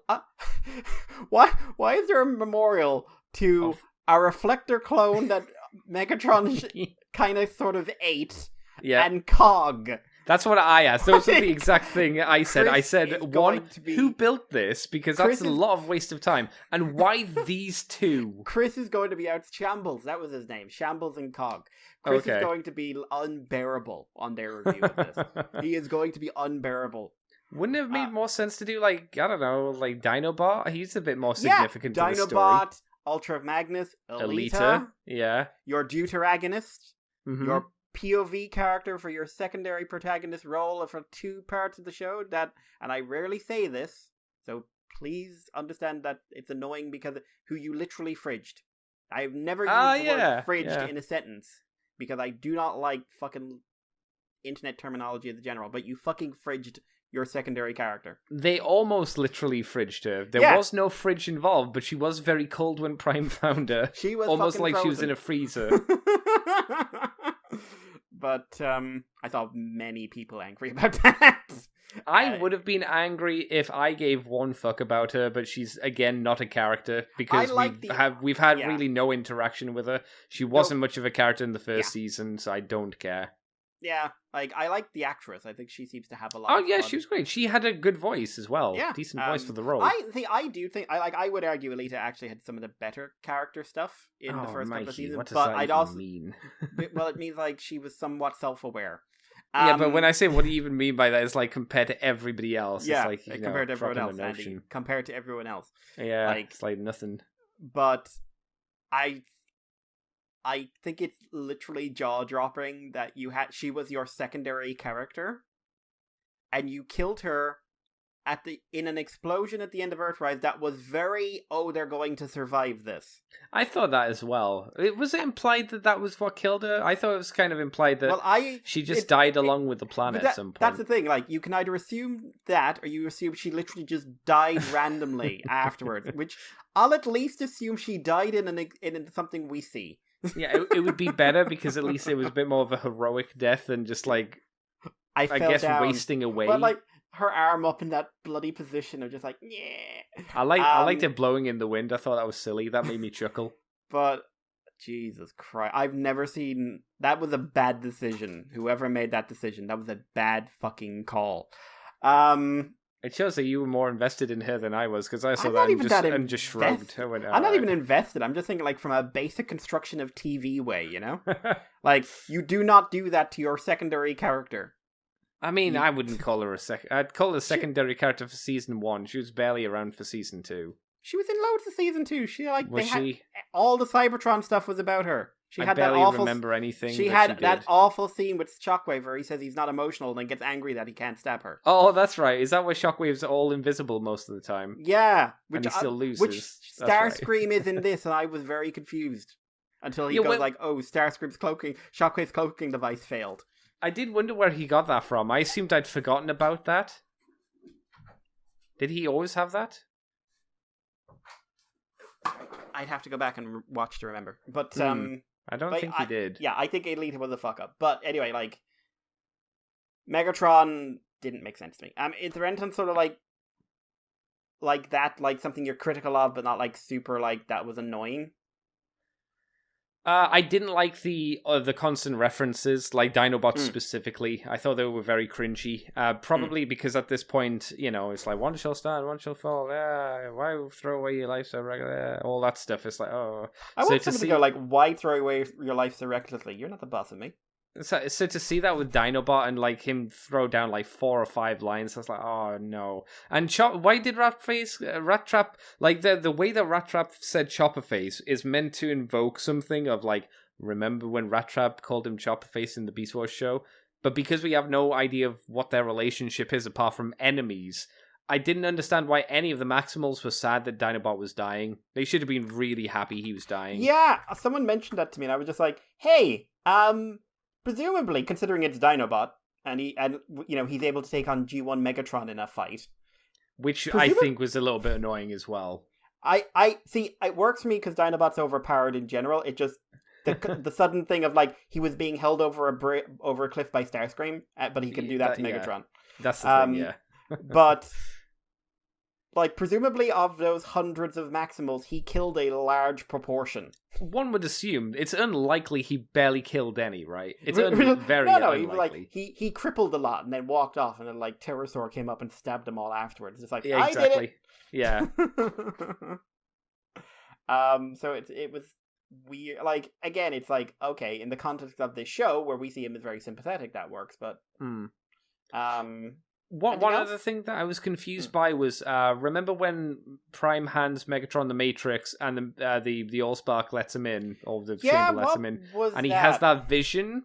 Why is there a memorial to a reflector clone that Megatron kind of sort of ate? Yeah. And Cog. That's what I asked. Those are the exact thing I said. I said, one, who built this? Because that's a lot of waste of time. And why these two? Chris is going to be out. Shambles, that was his name. Shambles and Cog. Chris is going to be unbearable on their review of this. He is going to be unbearable. Wouldn't it have made more sense to do, like, I don't know, like Dinobot? He's a bit more significant to the story. Dinobot, Ultra Magnus, Elita. Yeah. Your deuteragonist. Mm-hmm. Your POV character for your secondary protagonist role for 2 parts of the show. And I rarely say this, so please understand that it's annoying because who you literally fridged. I've never used the word fridged in a sentence because I do not like fucking internet terminology as a general, but you fucking fridged your secondary character. They almost literally fridged her. There was no fridge involved, but she was very cold when Prime found her. She was almost like frozen. She was in a freezer. But I saw many people angry about that. I would have been angry if I gave one fuck about her, but she's again not a character because we've had really no interaction with her. She wasn't much of a character in the first season, so I don't care. Yeah, like, I like the actress. I think she seems to have a lot of fun. She was great. She had a good voice as well. Yeah. Decent voice for the role. I would argue Elita actually had some of the better character stuff in the first couple of seasons. What does that even mean? Well, it means, like, she was somewhat self-aware. Yeah, but when I say what do you even mean by that, it's like compared to everybody else. Yeah, it's like, compared to everyone else, Andy. Compared to everyone else. Yeah, like, it's like nothing. But I think it's literally jaw-dropping that she was your secondary character, and you killed her in an explosion at the end of Earthrise that was very, they're going to survive this. I thought that as well. Was it implied that was what killed her? I thought it was kind of implied that she just died along with the planet at some point. That's the thing. Like, you can either assume that, or you assume she literally just died randomly afterwards. Which I'll at least assume she died in something we see. Yeah, it would be better because at least it was a bit more of a heroic death than just like I guess down. wasting away. But like her arm up in that bloody position of just like, yeah. I liked it blowing in the wind. I thought that was silly. That made me chuckle. But Jesus Christ, I've never seen that. Was a bad decision. Whoever made that decision, that was a bad fucking call. It shows that you were more invested in her than I was, because I saw and just shrugged. I'm not even invested. I'm just thinking, like, from a basic construction of TV way, you know? Like, you do not do that to your secondary character. I mean, I wouldn't call her I'd call her a secondary character for season 1. She was barely around for season 2. She was in loads of season 2. All the Cybertron stuff was about her. I barely remember anything. She had that awful scene with Shockwave where he says he's not emotional and then gets angry that he can't stab her. Oh, that's right. Is that why Shockwave's all invisible most of the time? Yeah. And he still loses. Which Starscream is in this, and I was very confused. Until he goes Starscream's Shockwave's cloaking device failed. I did wonder where he got that from. I assumed I'd forgotten about that. Did he always have that? I'd have to go back and watch to remember. But, I don't think he did. Yeah, I think Alita was a fuck up. But anyway, like, Megatron didn't make sense to me. Is there anything sort of like that, like something you're critical of, but not like super like that was annoying? I didn't like the constant references, like Dinobots specifically. I thought they were very cringy. Probably because at this point, you know, it's like one shall stand, one shall fall. Why throw away your life so regularly? All that stuff. It's like, oh. I want someone to go like, why throw away your life so recklessly? You're not the boss of me. So to see that with Dinobot and like him throw down like 4 or 5 lines, I was like, oh no. And why did Rat Trap, like the way that Rat Trap said Chopperface is meant to invoke something of like, remember when Rat Trap called him Chopperface in the Beast Wars show? But because we have no idea of what their relationship is apart from enemies, I didn't understand why any of the Maximals were sad that Dinobot was dying. They should have been really happy he was dying. Yeah, someone mentioned that to me and I was just like, hey, presumably, considering it's Dinobot, and he's able to take on G1 Megatron in a fight. Which I think was a little bit annoying as well. I see, it works for me because Dinobot's overpowered in general. It just, the sudden thing of, like, he was being held over a cliff by Starscream, but he can do that to Megatron. That's the thing, yeah. But, like, presumably of those hundreds of Maximals, he killed a large proportion. One would assume. It's unlikely he barely killed any, right? It's very unlikely. He crippled a lot and then walked off, and then, like, Pterosaur came up and stabbed them all afterwards. It's like, yeah, exactly. I did it! Yeah. So it was weird. Like, again, it's like, okay, in the context of this show, where we see him as very sympathetic, that works, but... One other thing that I was confused by was, remember when Prime hands Megatron the Matrix and the Allspark lets him in, or the chamber lets him in, and he has that vision,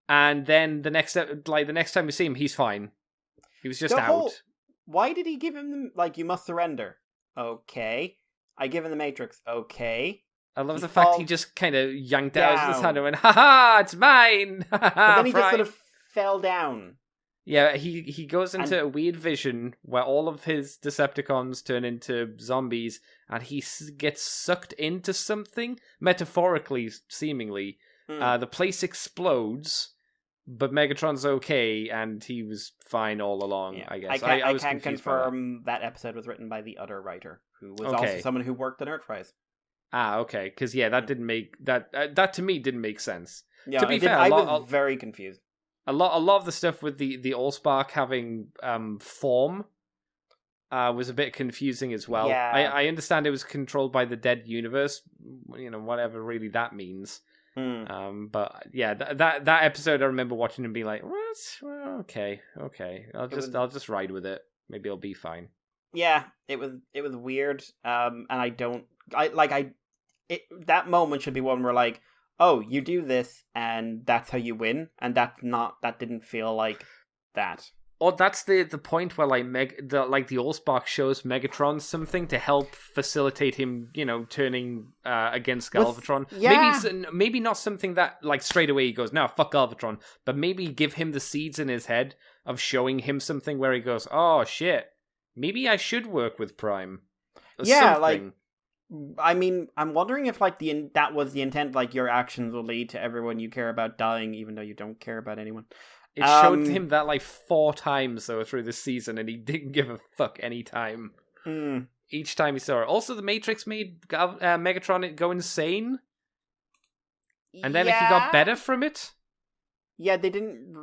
and then the next time we see him, he's fine. He was just out. Why did he give him, like, you must surrender? Okay. I give him the Matrix. Okay. I love the fact he just kind of yanked out his hand and went, ha-ha, it's mine! But then he just sort of fell down. Yeah, he goes into a weird vision where all of his Decepticons turn into zombies, and he gets sucked into something, metaphorically, seemingly. The place explodes, but Megatron's okay, and he was fine all along, I guess. I can confirm that episode was written by the other writer, who was also someone who worked on Earthrise. Ah, okay, because that didn't make... That to me didn't make sense. Yeah, to be fair, I was very confused. A lot of the stuff with the Allspark having form was a bit confusing as well. Yeah. I understand it was controlled by the dead universe, whatever really that means. But yeah, that episode I remember watching and being like, what? Well, okay, I'll just ride with it. Maybe I'll be fine. Yeah, it was weird. And that moment should be one where like, oh, you do this, and that's how you win, and that didn't feel like that. Or that's the point where like the Allspark shows Megatron something to help facilitate him, turning against Galvatron. Yeah. Maybe not something that like straight away he goes, "No, fuck Galvatron," but maybe give him the seeds in his head of showing him something where he goes, "Oh shit, maybe I should work with Prime." Or yeah, something. I mean, I'm wondering if like that was the intent. Like your actions will lead to everyone you care about dying, even though you don't care about anyone. It showed him that like 4 times though through the season, and he didn't give a fuck any time. Each time he saw it. Also, the Matrix made Megatron go insane, and then he got better from it. Yeah, they didn't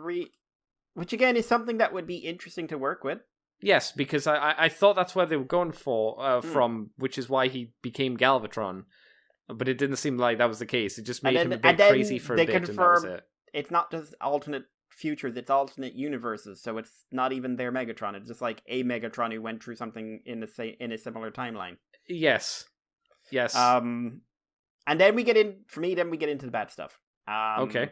which again is something that would be interesting to work with. Yes, because I thought that's where they were going from, which is why he became Galvatron. But it didn't seem like that was the case. It just made him a bit crazy for a bit, and that was it. It's not just alternate futures, it's alternate universes, so it's not even their Megatron. It's just like a Megatron who went through something in a similar timeline. Yes. And then we get into the bad stuff. Okay.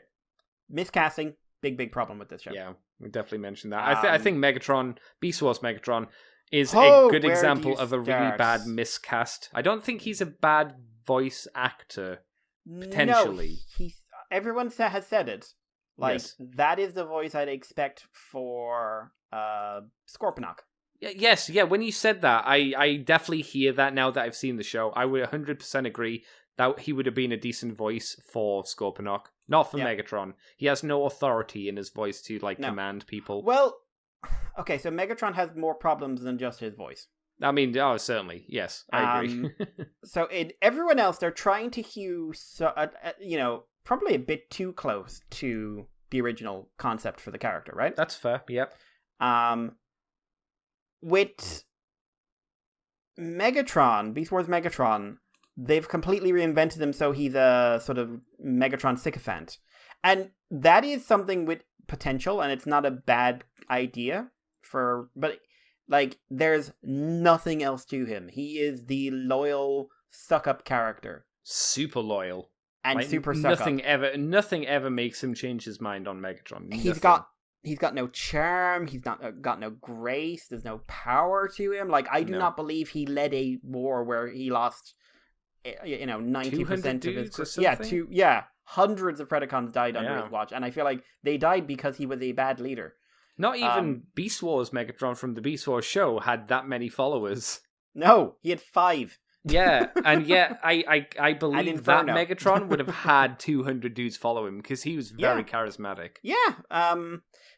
Miscasting, big problem with this show. Yeah, we definitely mentioned that. I think Megatron, Beast Wars Megatron, is a good example of a really bad miscast. I don't think he's a bad voice actor, potentially. No, everyone has said it. Like, that is the voice I'd expect for Scorponok. Yes, when you said that, I definitely hear that now that I've seen the show. I would 100% agree that he would have been a decent voice for Scorponok. Not for Megatron. He has no authority in his voice to, command people. Well, okay, so Megatron has more problems than just his voice. I mean, certainly, yes, I agree. So in everyone else, they're trying to hew, probably a bit too close to the original concept for the character, right? That's fair, yep. With Megatron, Beast Wars Megatron, they've completely reinvented him so he's a sort of Megatron sycophant. And that is something with potential, and it's not a bad idea but there's nothing else to him. He is the loyal suck-up character. Super loyal. And super suck-up. Nothing ever makes him change his mind on Megatron. He's got no charm, he's not got no grace, there's no power to him. I do not believe he led a war where he lost 90% of his hundreds of Predacons died under his watch, and I feel like they died because he was a bad leader. Not even Beast Wars Megatron from the Beast Wars show had that many followers. No, he had 5. Yeah, and yet I believe that Megatron would have had 200 dudes follow him because he was very charismatic. Yeah,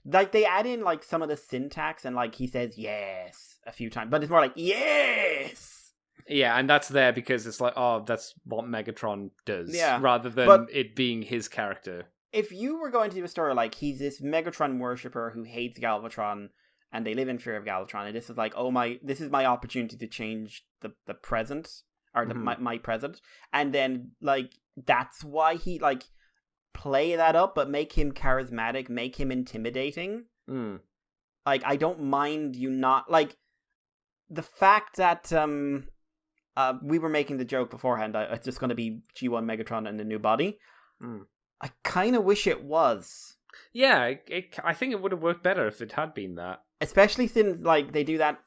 they add in some of the syntax and he says yes a few times, but it's more like yes. Yeah, and that's there because it's that's what Megatron does, rather than it being his character. If you were going to do a story he's this Megatron worshipper who hates Galvatron, and they live in fear of Galvatron, and this is this is my opportunity to change the present, or my present, and then that's why he play that up, but make him charismatic, make him intimidating. I don't mind you not the fact that we were making the joke beforehand. It's just going to be G1 Megatron and the new body. I kind of wish it was. Yeah, I think it would have worked better if it had been that. Especially since they do that.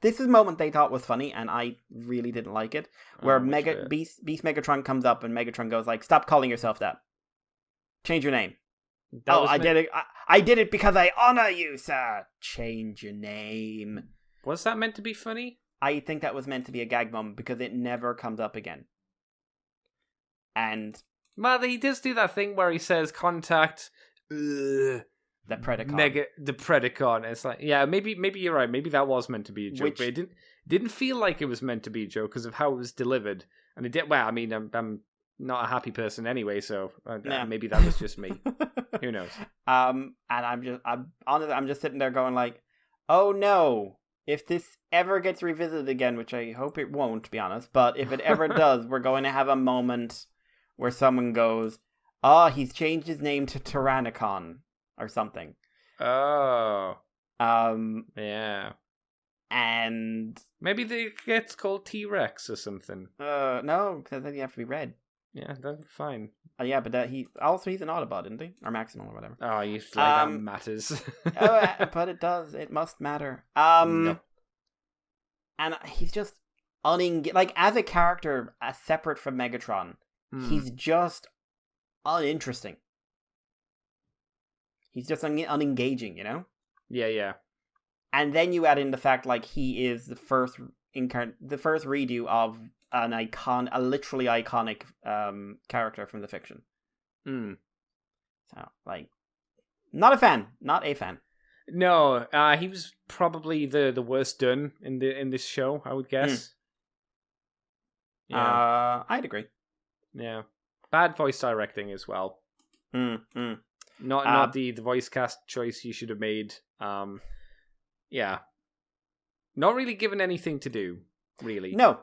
This is a moment they thought was funny, and I really didn't like it. Where Beast Megatron comes up, and Megatron goes "Stop calling yourself that. Change your name." I did it. I did it because I honor you, sir. Change your name. Was that meant to be funny? I think that was meant to be a gag moment because it never comes up again. And well, he does do that thing where he says contact the Predacon. The Predacon. It's maybe you're right. Maybe that was meant to be a joke, but it didn't feel like it was meant to be a joke because of how it was delivered. And it did. Well, I mean, I'm not a happy person anyway, so maybe that was just me. Who knows? And I'm just sitting there going oh no. If this ever gets revisited again, which I hope it won't, to be honest, but if it ever does, we're going to have a moment where someone goes, he's changed his name to Tyrannicon or something. Oh. Yeah. And maybe it gets called T-Rex or something. No, because then you have to be red. Yeah, that's fine. Yeah, but he's an Autobot, isn't he? Or Maximum or whatever. Oh, you feel like that matters. But it does. It must matter. No. And he's just like as a character, separate from Megatron, he's just uninteresting. He's just unengaging, you know? Yeah. And then you add in the fact like he is the first redo of a literally iconic character from the fiction. So like, not a fan. No, he was probably the worst done in this show, I would guess. Yeah. I'd agree. Yeah, bad voice directing as well. Not the voice cast choice you should have made. Yeah, not really given anything to do, really. No.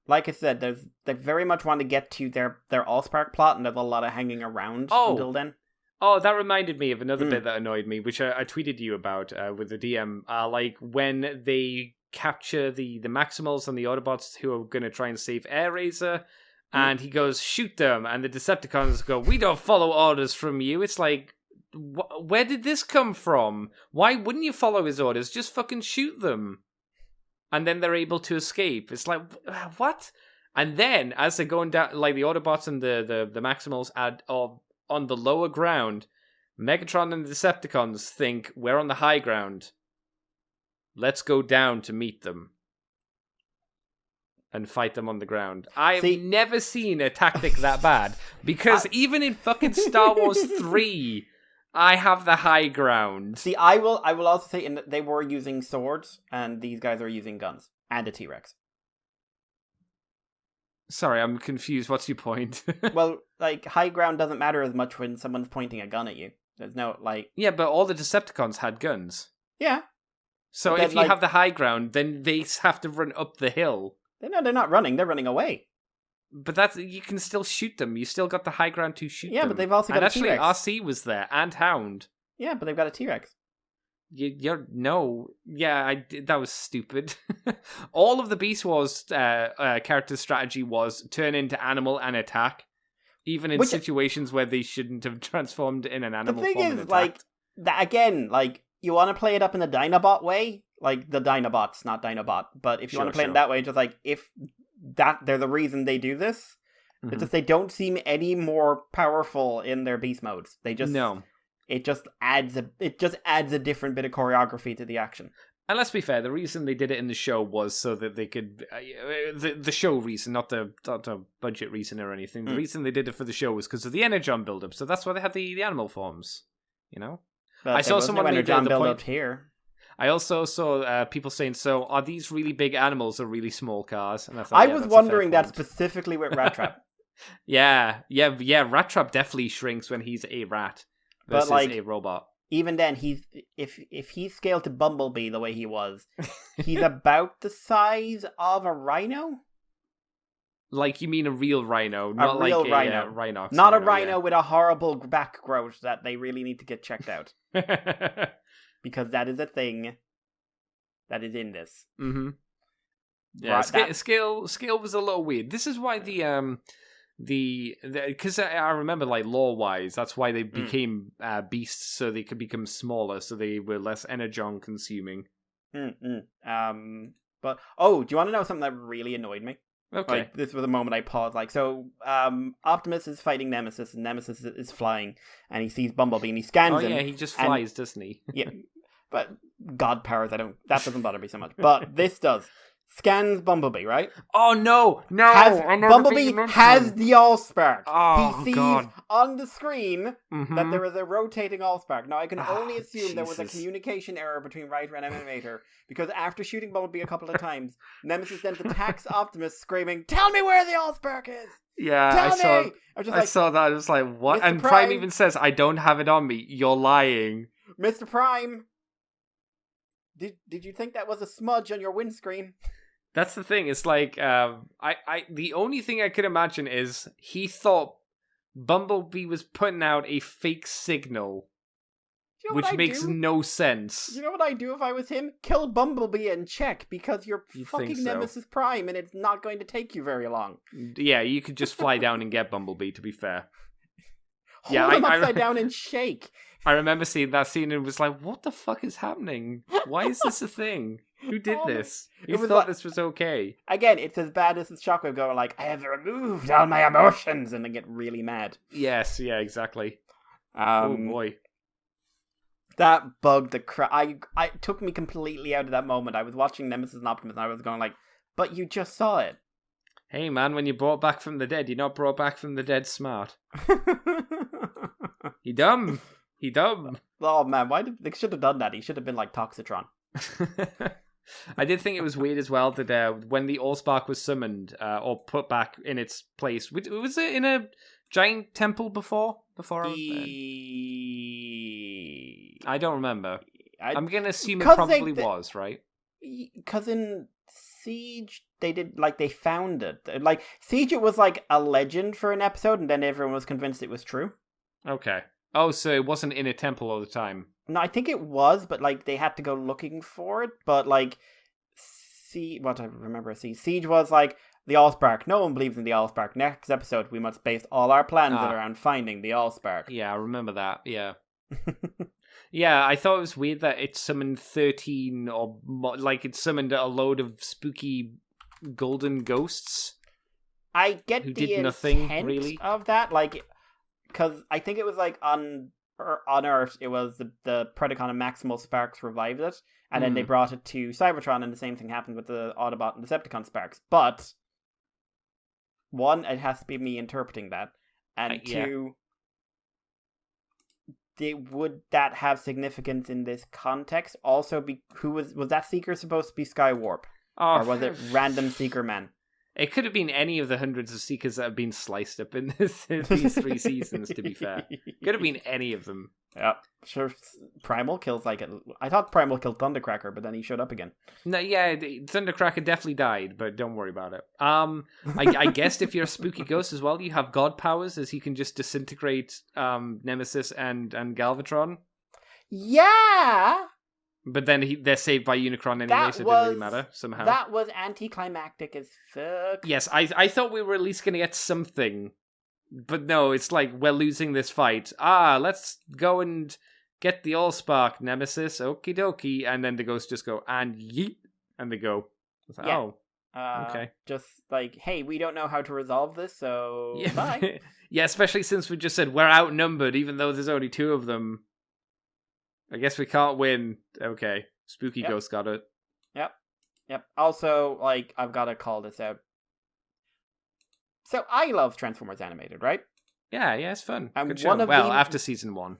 Like I said, they very much want to get to their Allspark plot, and there's a lot of hanging around until then. Oh, that reminded me of another bit that annoyed me, which I tweeted you about with the DM. Like when they capture the Maximals and the Autobots who are going to try and save Airazor, and he goes, shoot them, and the Decepticons go, we don't follow orders from you. It's like, where did this come from? Why wouldn't you follow his orders? Just fucking shoot them. And then they're able to escape. It's like, what? And then, as they're going down, like the Autobots and the Maximals on the lower ground, Megatron and the Decepticons think, we're on the high ground. Let's go down to meet them. And fight them on the ground. I've never seen a tactic that bad. Because even in fucking Star Wars 3, I have the high ground. See, I will also say they were using swords, and these guys are using guns. And a T-Rex. Sorry, I'm confused. What's your point? Well, like, high ground doesn't matter as much when someone's pointing a gun at you. There's no, like... Yeah, but all the Decepticons had guns. Yeah. So if you have the high ground, then they have to run up the hill. No, they're not running. They're running away. But you can still shoot them. You still got the high ground to shoot them. Yeah, but they've also got a T-Rex. And actually, RC was there, and Hound. Yeah, but they've got a T-Rex. That was stupid. All of the Beast Wars character strategy was turn into animal and attack, even in situations where they shouldn't have transformed in an animal form. The thing is, like, that again, like, you want to play it up in the Dinobot way, like the Dinobots, not Dinobot, but if you want to play it that way, just like, if they're the reason they do this, it's just they don't seem any more powerful in their beast modes. They just... No. It just adds a different bit of choreography to the action. And let's be fair, the reason they did it in the show was so that they could the show reason, not the budget reason or anything. The reason they did it for the show was because of the energon buildup. So that's why they had the animal forms. You know, but I saw someone made the buildup here. I also saw people saying, "So are these really big animals or really small cars?" And I was wondering that specifically with Rat Trap. Yeah. Rat Trap definitely shrinks when he's a rat. Versus but like a robot. Even then, if he's scaled to Bumblebee the way he was, he's about the size of a rhino. Like you mean a real rhino, not like a rhino. Rhinox. Not a rhino with a horrible back growth that they really need to get checked out. Because that is a thing that is in this. Mm-hmm. Yeah, scale was a little weird. This is why because I remember, like, lore-wise, that's why they became beasts, so they could become smaller, so they were less energon consuming. But do you want to know something that really annoyed me? Okay. Like, this was a moment I paused. Like, so Optimus is fighting Nemesis, and Nemesis is flying, and he sees Bumblebee, and he scans him. Oh yeah, he just flies, doesn't he? Yeah, but God powers, that doesn't bother me so much. But this does. Scans Bumblebee, right? Oh, no! Bumblebee has the Allspark. Oh, he sees God. on the screen that there is a rotating Allspark. Now, I can only assume there was a Jesus. communication error between writer and animator, because after shooting Bumblebee a couple of times, Nemesis then attacks Optimus, screaming, "Tell me where the Allspark is!" Yeah, Tell me! I saw that. I was like, what? Mr. And Prime Prime even says, "I don't have it on me. You're lying." Mr. Prime, did you think that was a smudge on your windscreen? That's the thing. It's like, the only thing I could imagine is he thought Bumblebee was putting out a fake signal You know which what I makes do? no sense. You know what I'd do if I was him? Kill Bumblebee and check, because you're You'd fucking think so. Nemesis Prime and it's not going to take you very long. Yeah, you could just fly down and get Bumblebee, to be fair. Hold him upside down and shake. I remember seeing that scene and was like, what the fuck is happening? Why is this a thing? Who did this? Who thought this was okay? Again, it's as bad as the Shockwave going like, I have removed all my emotions, and they get really mad. Yes, yeah, exactly. Oh boy. That bugged the crap. I took me completely out of that moment. I was watching Nemesis and Optimus and I was going like, but you just saw it. Hey man, when you're brought back from the dead, you're not brought back from the dead smart. He dumb. Oh man, they should have done that. He should have been like Toxitron. I did think it was weird as well that when the Allspark was summoned or put back in its place, was it in a giant temple before? I don't remember. I'm going to assume it probably was, right? Because in Siege, they found it. Like, Siege, it was like a legend for an episode, and then everyone was convinced it was true. Okay. Oh, so it wasn't in a temple all the time. No, I think it was, but like they had to go looking for it. But like, Siege was like the Allspark. No one believes in the Allspark. Next episode, we must base all our plans around finding the Allspark. Yeah, I remember that. Yeah. Yeah, I thought it was weird that it summoned 13 or like it summoned a load of spooky golden ghosts. I get who the did nothing really of that, like, because I think it was like on Earth, it was the Predacon and Maximal Sparks revived it, and then they brought it to Cybertron, and the same thing happened with the Autobot and Decepticon Sparks. But one, it has to be me interpreting that, and two, would that have significance in this context? Also, was that Seeker supposed to be Skywarp, or was it random Seeker Man? It could have been any of the hundreds of Seekers that have been sliced up in these 3 seasons, to be fair. Could have been any of them. Yeah, sure. Primal kills I thought Primal killed Thundercracker, but then he showed up again. No, yeah, Thundercracker definitely died, but don't worry about it. I guess if you're a spooky ghost as well, you have god powers, as you can just disintegrate Nemesis and Galvatron. Yeah! But then they're saved by Unicron anyway, so it doesn't really matter somehow. That was anticlimactic as fuck. Yes, I thought we were at least going to get something. But no, it's like, we're losing this fight. Let's go and get the Allspark, Nemesis. Okie dokie. And then the ghosts just go, and yeet. And they go. Like, yeah. Oh, okay. Just like, hey, we don't know how to resolve this, so bye. Yeah, especially since we just said we're outnumbered, even though there's only 2 of them. I guess we can't win. Okay. Spooky Ghost got it. Yep. Also, like, I've got to call this out. So, I love Transformers Animated, right? Yeah, it's fun. And good show. After season 1.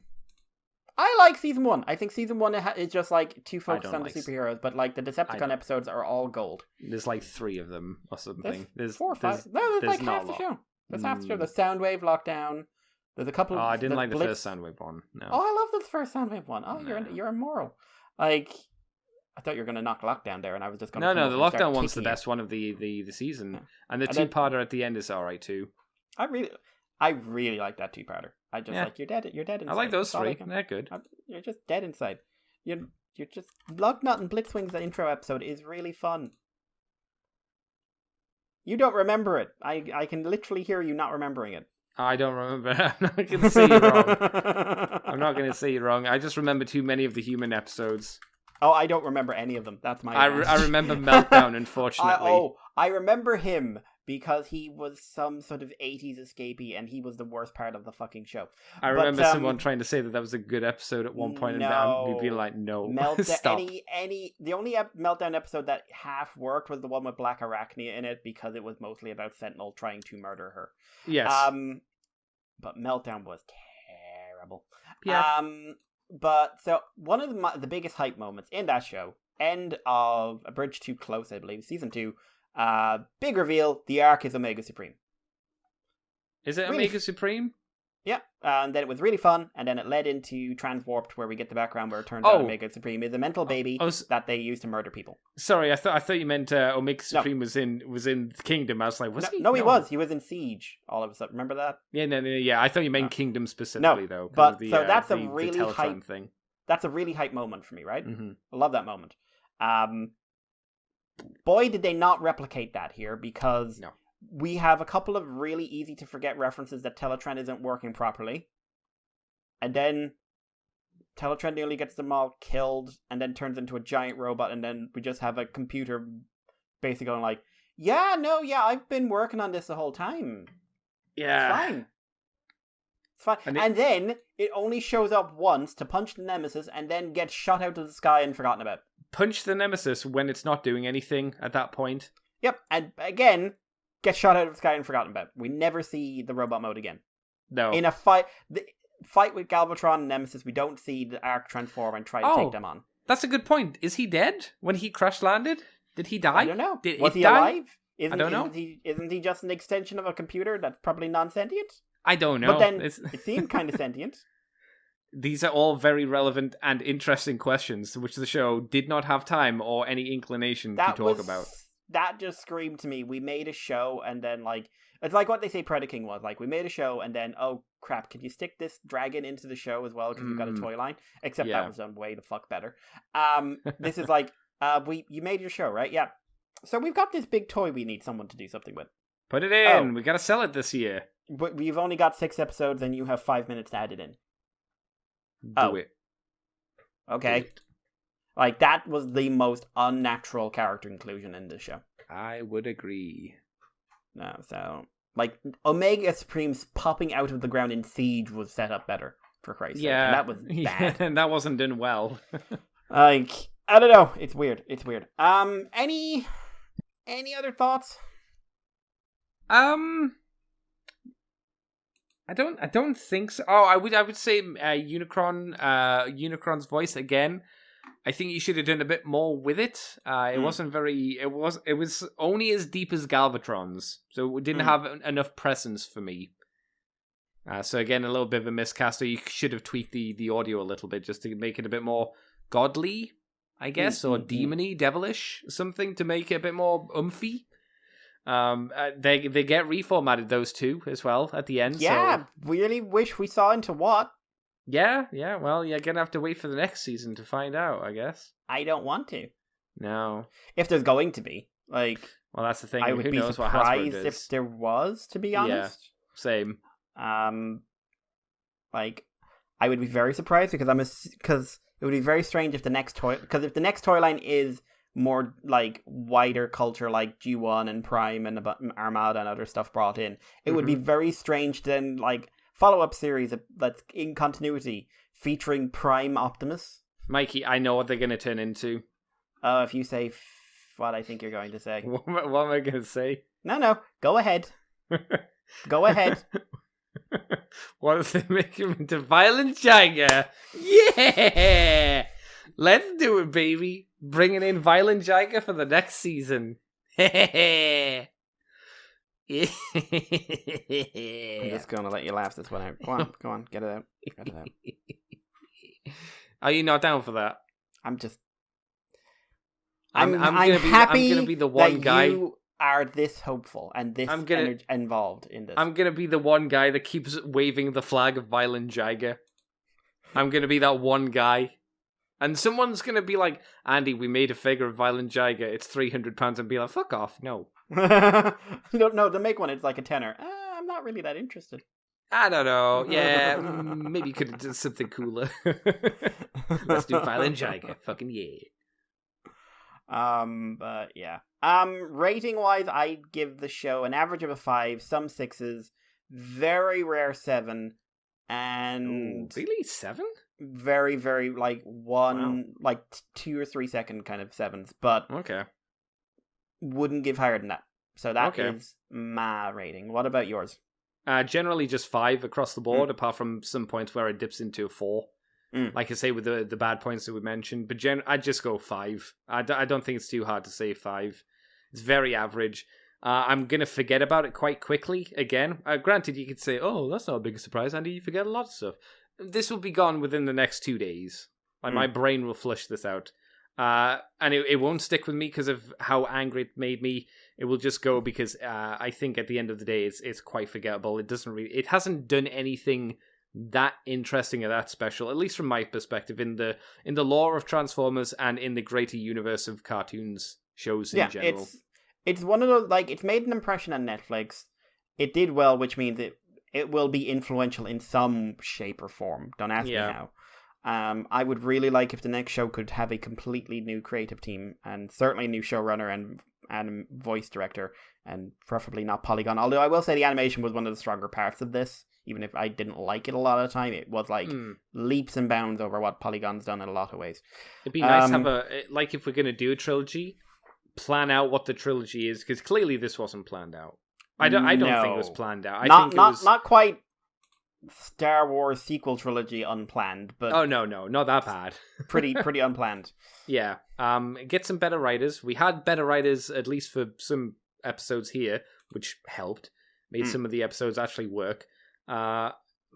I like season 1. I think season 1 is just, like, too focused on the superheroes, but, like, the Decepticon episodes are all gold. There's, like, 3 of them or something. There's 4 or 5. There's like half the show. There's half the show. The Soundwave Lockdown. There's a couple. Oh, I didn't like the first Soundwave one. No. Oh, I love the first Soundwave one. Oh, you're immoral. Like, I thought you were going to knock Lockdown there, and I was just going to. No, the Lockdown one's the best one of the season, and the 2-parter at the end is all right too. I really like that 2-parter. I just like you're dead inside. I like those 3. They're good. You're just dead inside. You're just Lugnut and Blitzwing's intro episode is really fun. You don't remember it. I can literally hear you not remembering it. I don't remember. I'm not going to say you wrong. I'm not going to say you wrong. I just remember too many of the human episodes. Oh, I don't remember any of them. That's my. I remember Meltdown, unfortunately. I remember him because he was some sort of 80s escapee, and he was the worst part of the fucking show. I remember someone trying to say that was a good episode at one point, and we'd be like, "No, stop." The only Meltdown episode that half worked was the one with Black Arachnia in it, because it was mostly about Sentinel trying to murder her. Yes. But Meltdown was terrible. Yeah. But so one of the biggest hype moments in that show, end of A Bridge Too Close, I believe, season 2. Big reveal: the Ark is Omega Supreme. Is it Omega Supreme? Yeah, and then it was really fun, and then it led into Transwarped, where we get the background where it turns out Omega Supreme is a mental baby that they use to murder people. Sorry, I thought you meant Omega Supreme was in Kingdom. I was like, was he? No, he was. He was in Siege all of a sudden. Remember that? Yeah, no. I thought you meant Kingdom specifically, though. But the, so that's the really Teletron hype thing. that's a really hype moment for me, right? Mm-hmm. I love that moment. Boy, did they not replicate that here, because No. we have a couple of really easy to forget references that Teletran isn't working properly. And then Teletran nearly gets them all killed and then turns into a giant robot, and then we just have a computer basically going like, yeah, I've been working on this the whole time. Yeah. It's fine. It's fine. And then it only shows up once to punch the Nemesis and then gets shot out of the sky and forgotten about. Punch the Nemesis when it's not doing anything at that point. Yep, and again, gets shot out of the sky and forgotten about. We never see the robot mode again. No. In a fight with Galvatron and Nemesis, we don't see the Arc transform and try to take them on. That's a good point. Is he dead when he crash landed? Did he die? I don't know. Was he die? alive? I don't know. Isn't he just an extension of a computer that's probably non-sentient? I don't know. But then it seemed kind of sentient. These are all very relevant and interesting questions, which the show did not have time or any inclination to talk about. That just screamed to me. We made a show, and then, like, it's like what they say Predaking was. Like, we made a show, and then, oh, crap, can you stick this dragon into the show as well, because we've got a toy line? Except that was done way the fuck better. This is like, you made your show, right? Yeah. So we've got this big toy we need someone to do something with. Put it in. We gotta sell it this year. But we've only got 6 episodes, and you have 5 minutes to add it in. Do it. Okay. Do it. Like, that was the most unnatural character inclusion in this show. I would agree. No, so, like, Omega Supremes popping out of the ground in Siege was set up better, for Christ's sake. And that was bad. Yeah, and that wasn't done well. Like, I don't know. It's weird. Any other thoughts? I don't think so. Oh, I would say Unicron's voice again. I think you should have done a bit more with it. It wasn't very. It was only as deep as Galvatron's, so it didn't have enough presence for me. So again, a little bit of a miscast. Or you should have tweaked the audio a little bit just to make it a bit more godly, I guess, or demony, devilish, something to make it a bit more umphy. They get reformatted, those two as well at the end. Yeah, so. Really wish we saw into what. Yeah. Well, you're gonna have to wait for the next season to find out, I guess. I don't want to. No. If there's going to be, like, well, that's the thing. I would Who be knows surprised what if there was, to be honest. Yeah, same. Like, I would be very surprised because it would be very strange if the next toy line is more like wider culture, like G1 and Prime and Armada and other stuff brought in. It would be very strange to then, like, follow-up series that's in continuity featuring Prime Optimus. Mikey, I know what they're going to turn into. If you say what I think you're going to say. What am I going to say? No, go ahead. Go ahead. What if they make him into Violent Jagger? Yeah! Let's do it, baby. Bringing in Violent Jagger for the next season. I'm just going to let you laugh this one out. Go on, get it out. Are you not down for that? I'm happy I'm gonna be the one that guy. You are this hopeful and this involved in this. I'm gonna be the one guy that keeps waving the flag of Violent Jagger. I'm gonna be that one guy. And someone's gonna be like, Andy, we made a figure of Violent Jagger. It's £300, and be like, fuck off, no. No, to make one, it's like a tenner. I'm not really that interested. I don't know. Yeah, maybe you could have done something cooler. Let's do Violent Jagger. Fucking yeah. But yeah. Rating wise, I'd give the show an average of a 5, some 6s, very rare 7, and really 7? Very, very like 2 or 3 second kind of 7s, but okay, wouldn't give higher than that. So that is my rating. What about yours? Generally just 5 across the board, apart from some points where it dips into a 4. Like I say, with the bad points that we mentioned. But I'd just go 5. I don't think it's too hard to say 5. It's very average. I'm going to forget about it quite quickly again. Granted, you could say, oh, that's not a big surprise, Andy. You forget a lot of stuff. This will be gone within the next 2 days. Like, my brain will flush this out. And it won't stick with me because of how angry it made me. It will just go because I think at the end of the day, it's quite forgettable. It hasn't done anything that interesting or that special, at least from my perspective, in the lore of Transformers and in the greater universe of cartoons shows in general. It's one of those, like, it's made an impression on Netflix. It did well, which means it will be influential in some shape or form. Don't ask me how. I would really like if the next show could have a completely new creative team, and certainly a new showrunner and voice director, and preferably not Polygon. Although I will say the animation was one of the stronger parts of this, even if I didn't like it a lot of the time. It was like leaps and bounds over what Polygon's done in a lot of ways. It'd be nice to have like, if we're going to do a trilogy, plan out what the trilogy is, because clearly this wasn't planned out. I don't think it was planned out. I think it was not quite Star Wars sequel trilogy unplanned, but no, not that bad. pretty unplanned. Yeah. Get some better writers. We had better writers, at least for some episodes here, which helped. Made some of the episodes actually work.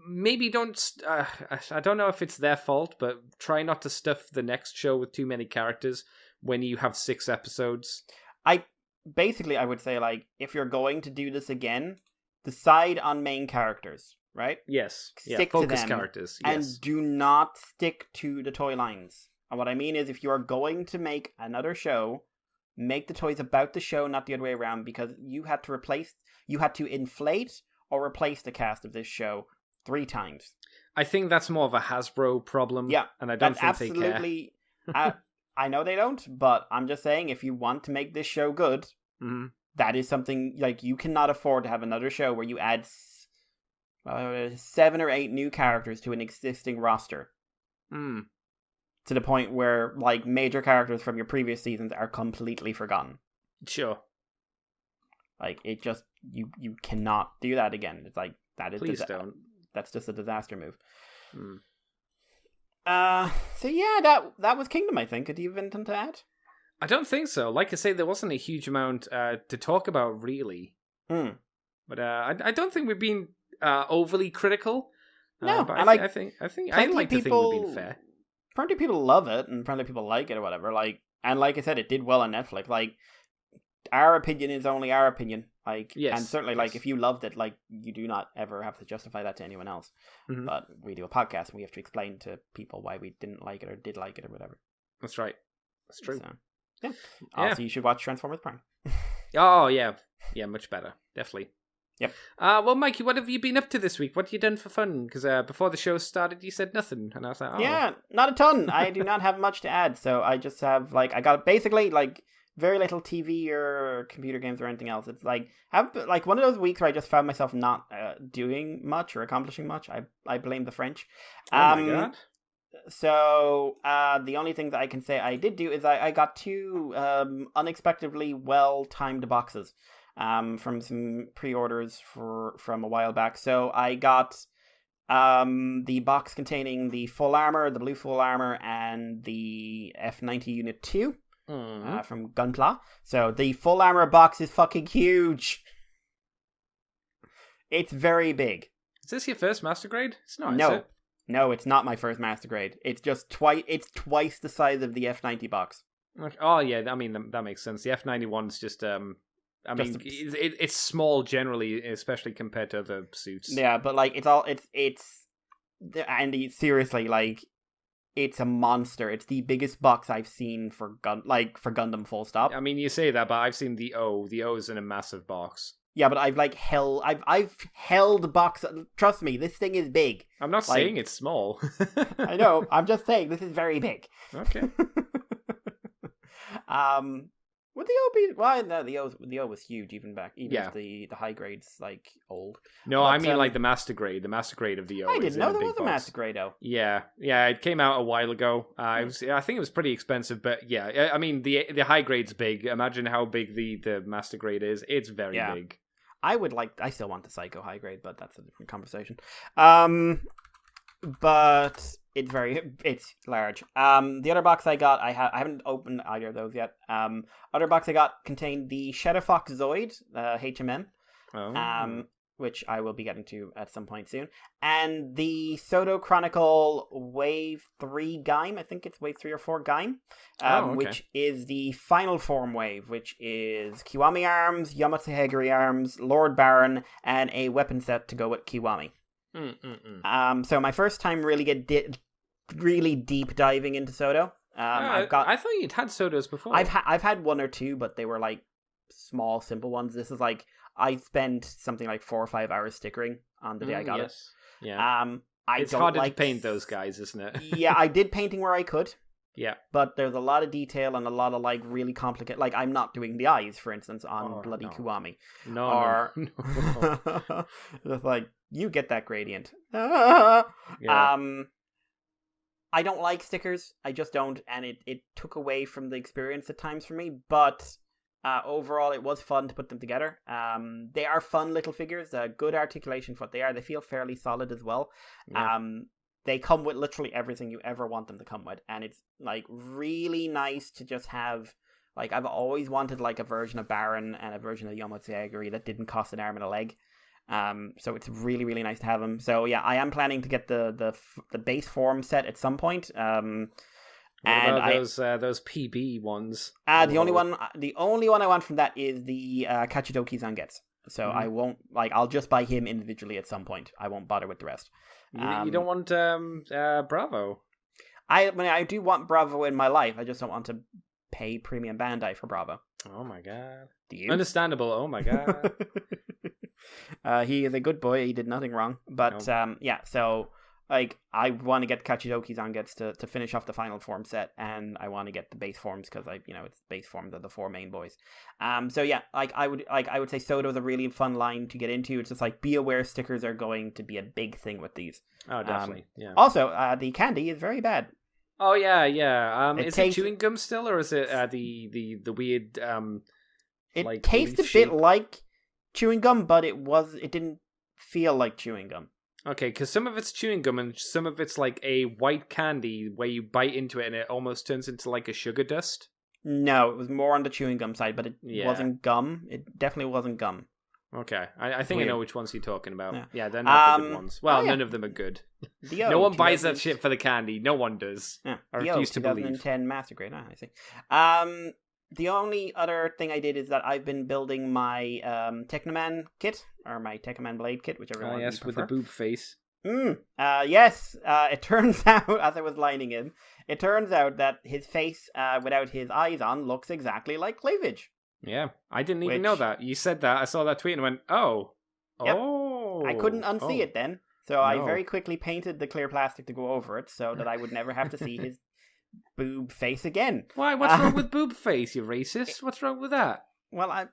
Maybe don't. I don't know if it's their fault, but try not to stuff the next show with too many characters when you have 6 episodes. I would say, like, if you're going to do this again, decide on main characters, right? Yes. Stick focus to them, characters. And yes. do not stick to the toy lines. And what I mean is, if you are going to make another show, make the toys about the show, not the other way around, because you had to inflate or replace the cast of this show 3 times. I think that's more of a Hasbro problem. Yeah, and I don't think absolutely, they care. I know they don't, but I'm just saying, if you want to make this show good, that is something, like, you cannot afford to have another show where you add 7 or 8 new characters to an existing roster. To the point where, like, major characters from your previous seasons are completely forgotten. Sure. Like, it just, you cannot do that again. It's like, that is... Please don't. That's just a disaster move. So yeah, that was Kingdom, I think. Do you have anything to add? I don't think so. Like I say, there wasn't a huge amount to talk about, really. But I don't think we've been overly critical. No, but I like to think we've been fair. Plenty of people love it, and plenty of people like it or whatever. Like, and like I said, it did well on Netflix. Like, our opinion is only our opinion. Like, yes, and certainly, like, if you loved it, like, you do not ever have to justify that to anyone else. But we do a podcast, and we have to explain to people why we didn't like it or did like it or whatever. That's right. That's true. So, yeah. Also, you should watch Transformers Prime. Oh, yeah. Yeah, much better. Definitely. Yep. Well, Mikey, what have you been up to this week? What have you done for fun? Because before the show started, you said nothing. And I was like, oh. Yeah, not a ton. I do not have much to add. So I just have, like, I got basically, like, very little TV or computer games or anything else. It's like, one of those weeks where I just found myself not doing much or accomplishing much. I blame the French. Oh my god. So the only thing that I can say I did do is I got 2 unexpectedly well-timed boxes from some pre-orders from a while back. So I got the box containing the full armor, the blue full armor, and the F90 Unit 2. From Gunpla. So the full armor box is fucking huge. It's very big. Is this your first master grade? It's not. No, is it? No, it's not my first master grade. It's just twice. It's twice the size of the F90 box. Okay. Oh yeah, I mean that makes sense. The F91 is just it's small generally, especially compared to other suits. Yeah, but like it's Andy, seriously, like, it's a monster. It's the biggest box I've seen for Gundam, full stop. I mean, you say that, but I've seen the O. The O is in a massive box. Yeah, but I've held box. Trust me, this thing is big. I'm not saying it's small. I know. I'm just saying this is very big. Okay. Would the O be? Well, no, the O was huge even if the high grade's like old. No, but, I mean like the master grade of the O. I didn't know there was a master grade O. Yeah, it came out a while ago. I think it was pretty expensive, but yeah, I mean the high grade's big. Imagine how big the master grade is. It's very big. I still want the Psycho high grade, but that's a different conversation. But it's large. The other box I got, I haven't opened either of those yet. Other box I got contained the Shadow Fox Zoid, HMN, which I will be getting to at some point soon, and the Soto Chronicle Wave 3 Gaim. I think it's Wave 3 or 4 Gaim, which is the final form wave, which is Kiwami arms, Yamato Hagiri arms, Lord Baron, and a weapon set to go with Kiwami. So my first time really really deep diving into Soto. I thought you'd had Sotos before. I've had one or two, but they were like small, simple ones. This is like I spent something like 4 or 5 hours stickering on the day I got it. Yeah. It's harder to paint those guys, isn't it? Yeah, I did painting where I could. Yeah. But there's a lot of detail and a lot of like really complicated. Like I'm not doing the eyes, for instance, on bloody Kuwami. No. Just like you get that gradient. Yeah. I don't like stickers. I just don't, and it took away from the experience at times for me. But overall, it was fun to put them together. They are fun little figures. Good articulation for what they are. They feel fairly solid as well. Yeah. They come with literally everything you ever want them to come with, and it's like really nice to just have. Like I've always wanted like a version of Baron and a version of Yomotsuagiri that didn't cost an arm and a leg. So it's really, really nice to have them. So yeah, I am planning to get the base form set at some point. What about those PB ones? The only one I want from that is the Kachidoki Zangetsu. So I won't I'll just buy him individually at some point. I won't bother with the rest. You don't want Bravo? I do want Bravo in my life. I just don't want to pay premium Bandai for Bravo. Oh my god. Do you? Understandable. Oh my god. He is a good boy. He did nothing wrong. But yeah, so like I want to get Kachidoki Zangetsu to finish off the final form set, and I want to get the base forms because it's base forms are the 4 main boys. So yeah, I would say Soto is a really fun line to get into. It's just like be aware stickers are going to be a big thing with these. Oh, definitely. Yeah. Also, the candy is very bad. Oh yeah. Is it chewing gum still, or is it the weird? It tastes a bit like chewing gum, but it didn't feel like chewing gum. Okay, because some of it's chewing gum and some of it's like a white candy where you bite into it and it almost turns into like a sugar dust. No, it was more on the chewing gum side, but it wasn't gum. It definitely wasn't gum. Okay, I think I know which ones you're talking about. Yeah, they're not the good ones. Well, none of them are good. No one buys that shit for the candy. No one does. Yeah. I refuse to believe. 2010 Master Grade. I see. The only other thing I did is that I've been building my Technoman kit, or my Technoman Blade kit, whichever one you prefer. With the boob face. Yes, it turns out, as I was lining him, it turns out that his face, without his eyes on, looks exactly like cleavage. Yeah, I didn't even know that. You said that, I saw that tweet and went, oh. Yep. Oh. I couldn't unsee it then, so I very quickly painted the clear plastic to go over it so that I would never have to see his boob face again. Why? What's wrong with boob face, you racist? What's wrong with that? Well,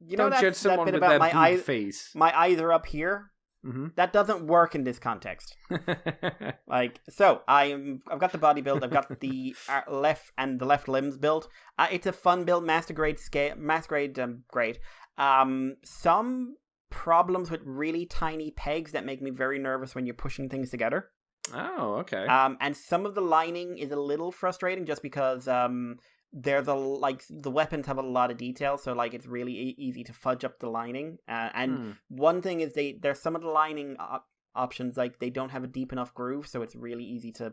Don't judge someone with their boob face. My eyes are up here. Mm-hmm. That doesn't work in this context. So I've got the body build. I've got the left and the left limbs built. It's a fun build, master grade grade. Some problems with really tiny pegs that make me very nervous when you're pushing things together. Oh, okay. And some of the lining is a little frustrating just because there's the weapons have a lot of detail, so like it's really easy to fudge up the lining. One thing is there's some of the lining options like they don't have a deep enough groove, so it's really easy to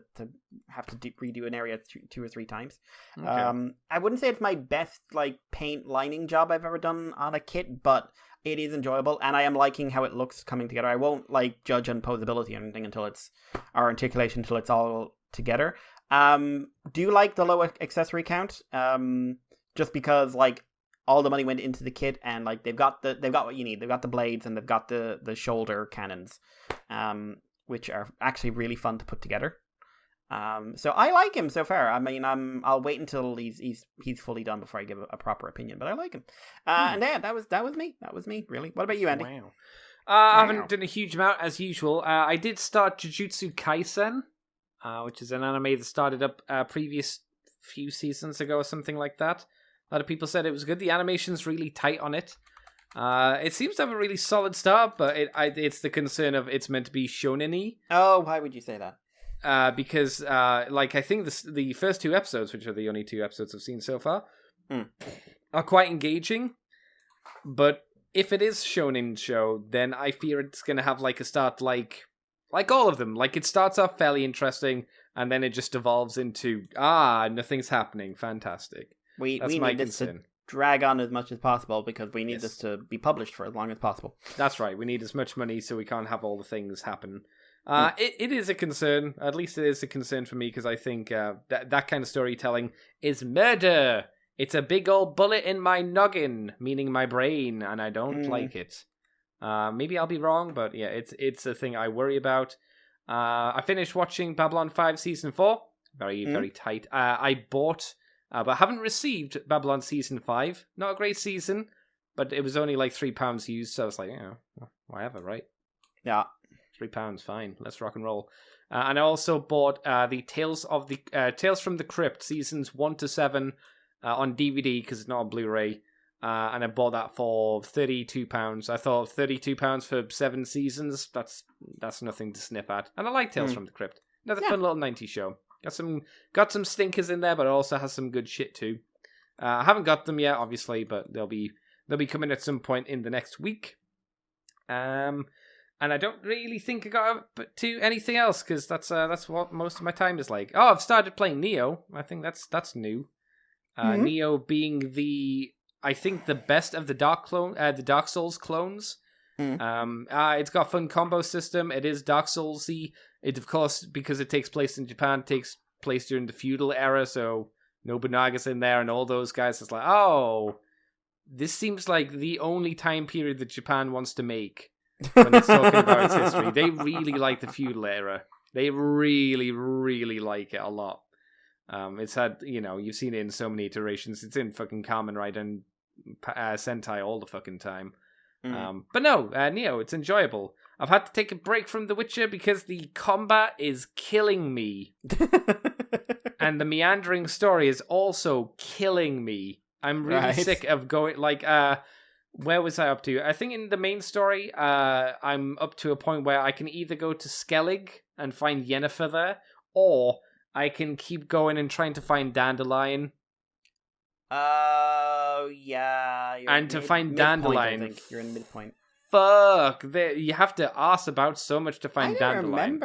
have to redo an area 2 or 3 times. Okay. I wouldn't say it's my best like paint lining job I've ever done on a kit, but it is enjoyable, and I am liking how it looks coming together. I won't like judge on posability or anything until it's articulation until it's all together. Do you like the low accessory count? Just because like all the money went into the kit, and like they've got what you need. They've got the blades and they've got the shoulder cannons, which are actually really fun to put together. So I like him so far. I mean, I'll wait until he's fully done before I give a proper opinion. But I like him. And yeah, that was me. That was me. Really. What about you, Andy? Wow. I haven't done a huge amount as usual. I did start Jujutsu Kaisen, which is an anime that started up previous few seasons ago or something like that. A lot of people said it was good. The animation's really tight on it. It seems to have a really solid start, but it's the concern of it's meant to be shonen-y. Oh, why would you say that? Because I think the first 2 episodes, which are the only 2 episodes I've seen so far, are quite engaging. But if it is shonen show, then I fear it's going to have like a start like all of them. Like it starts off fairly interesting, and then it just evolves into nothing's happening. Fantastic. We need this drag on as much as possible because we need Yes. this to be published for as long as possible. That's right. We need as much money so we can't have all the things happen. It is a concern. At least it is a concern for me because I think that kind of storytelling is murder. It's a big old bullet in my noggin, meaning my brain, and I don't like it. Maybe I'll be wrong, but yeah, it's a thing I worry about. I finished watching Babylon 5 Season 4. Very, very tight. I bought, but haven't received Babylon Season 5. Not a great season, but it was only like £3 used, so I was like, whatever, right? Yeah. £3, fine. Let's rock and roll. And I also bought the Tales from the Crypt Seasons 1 to 7 on DVD because it's not on Blu-ray. And I bought that for £32. I thought £32 for 7 seasons, that's nothing to sniff at. And I like Tales from the Crypt. Another fun little 90s show. Got some stinkers in there, but it also has some good shit too. I haven't got them yet, obviously, but they'll be coming at some point in the next week. And I don't really think I got up to anything else because that's what most of my time is like. Oh, I've started playing Neo. I think that's new. Neo being the best of the Dark Souls clones. It's got a fun combo system. It is Dark Souls-y. It, of course, because it takes place in Japan, takes place during the feudal era, so Nobunaga's in there and all those guys. It's like, oh, this seems like the only time period that Japan wants to make when it's talking about its history. They really like the feudal era. They really, really like it a lot. It's had, you've seen it in so many iterations. It's in fucking Kamen Rider and Sentai all the fucking time. But no, Neo, it's enjoyable. I've had to take a break from The Witcher because the combat is killing me. And the meandering story is also killing me. I'm really sick of going, where was I up to? I think in the main story, I'm up to a point where I can either go to Skellig and find Yennefer there, or I can keep going and trying to find Dandelion. Oh, yeah. And to find Dandelion. I think you're in midpoint. Fuck. You have to ask about so much to find Dandelion.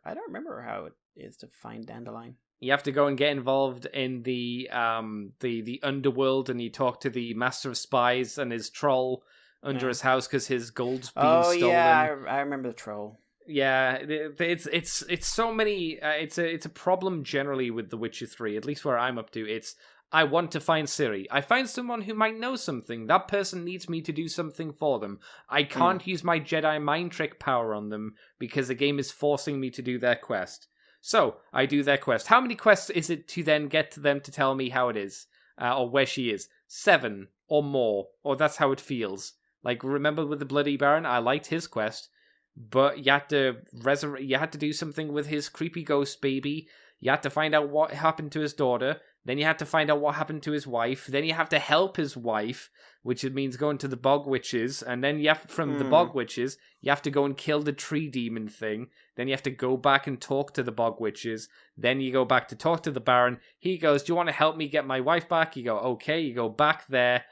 I don't remember how it is to find Dandelion. You have to go and get involved in the underworld, and you talk to the Master of Spies and his troll under his house because his gold's being stolen. Oh yeah, I remember the troll. Yeah, it's so many. It's a problem generally with The Witcher 3. At least where I'm up to, it's I want to find Ciri. I find someone who might know something. That person needs me to do something for them. I can't use my Jedi mind trick power on them because the game is forcing me to do their quest. So, I do their quest. How many quests is it to then get to them to tell me how it is? Or where she is? 7 or more. Or that's how it feels. Like, remember with the Bloody Baron? I liked his quest. But you had to do something with his creepy ghost baby. You had to find out what happened to his daughter. Then you had to find out what happened to his wife. Then you have to help his wife, which means going to the bog witches. And then you have, from the bog witches, you have to go and kill the tree demon thing. Then you have to go back and talk to the bog witches. Then you go back to talk to the Baron. He goes, "Do you want to help me get my wife back?" You go, "Okay." You go back there.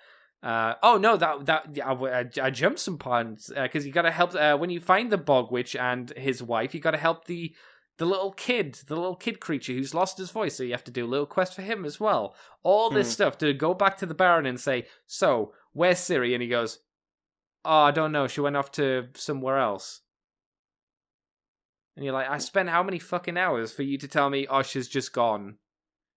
I jumped some parts because you got to help when you find the bog witch and his wife. You got to help the little kid creature who's lost his voice. So you have to do a little quest for him as well. All this stuff to go back to the Baron and say, "So where's Ciri?" And he goes, "Oh, I don't know. She went off to somewhere else." And you're like, I spent how many fucking hours for you to tell me, "Oh, she's just gone."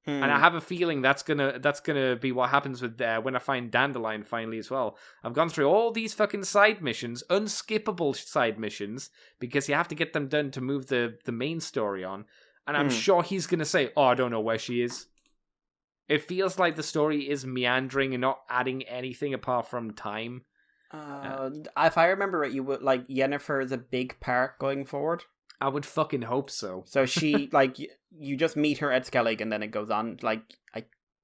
And I have a feeling that's gonna be what happens with when I find Dandelion finally as well. I've gone through all these fucking side missions, unskippable side missions, because you have to get them done to move the main story on. And I'm sure he's gonna say, "Oh, I don't know where she is." It feels like the story is meandering and not adding anything apart from time. If I remember right, you would like Yennefer is a big part going forward. I would fucking hope so. So she, you just meet her at Skellig and then it goes on. I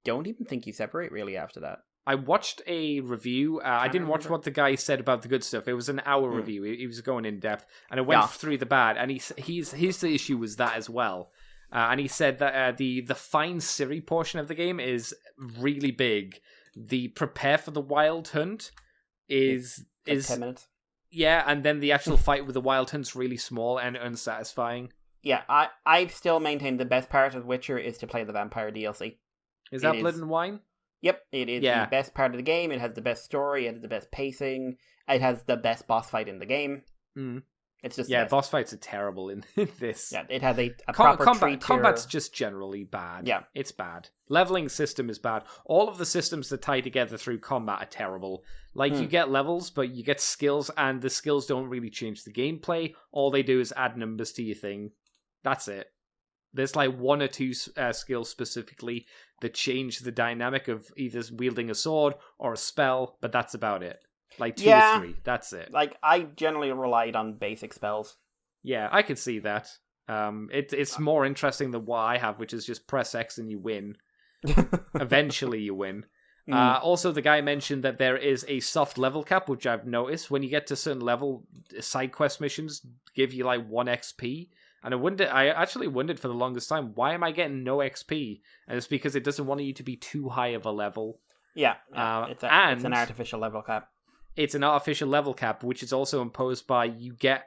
don't even think you separate really after that. I watched a review. I didn't watch what the guy said about the good stuff. It was an hour review. He was going in depth. And I went through the bad. And his issue was that as well. And he said that the find Ciri portion of the game is really big. The prepare for the wild hunt is 10 minutes. Yeah, and then the actual fight with the Wild Hunt's really small and unsatisfying. Yeah, I still maintain the best part of Witcher is to play the vampire DLC. Is that Blood and Wine? Yep, it is the best part of the game. It has the best story. It has the best pacing. It has the best boss fight in the game. Mm. It's just boss fights are terrible in this. Yeah, it has a proper tree tier. Combat's just generally bad. Yeah, it's bad. Leveling system is bad. All of the systems that tie together through combat are terrible. Like you get levels, but you get skills, and the skills don't really change the gameplay. All they do is add numbers to your thing. That's it. There's like one or two skills specifically that change the dynamic of either wielding a sword or a spell, but that's about it. Like 2 or 3, that's it. Like, I generally relied on basic spells. Yeah, I could see that. It's more interesting than what I have, which is just press X and you win. Eventually you win. Also, the guy mentioned that there is a soft level cap, which I've noticed. When you get to a certain level, side quest missions give you like 1 XP. And I actually wondered for the longest time, why am I getting no XP? And it's because it doesn't want you to be too high of a level. Yeah, it's an artificial level cap. It's an artificial level cap, which is also imposed by you get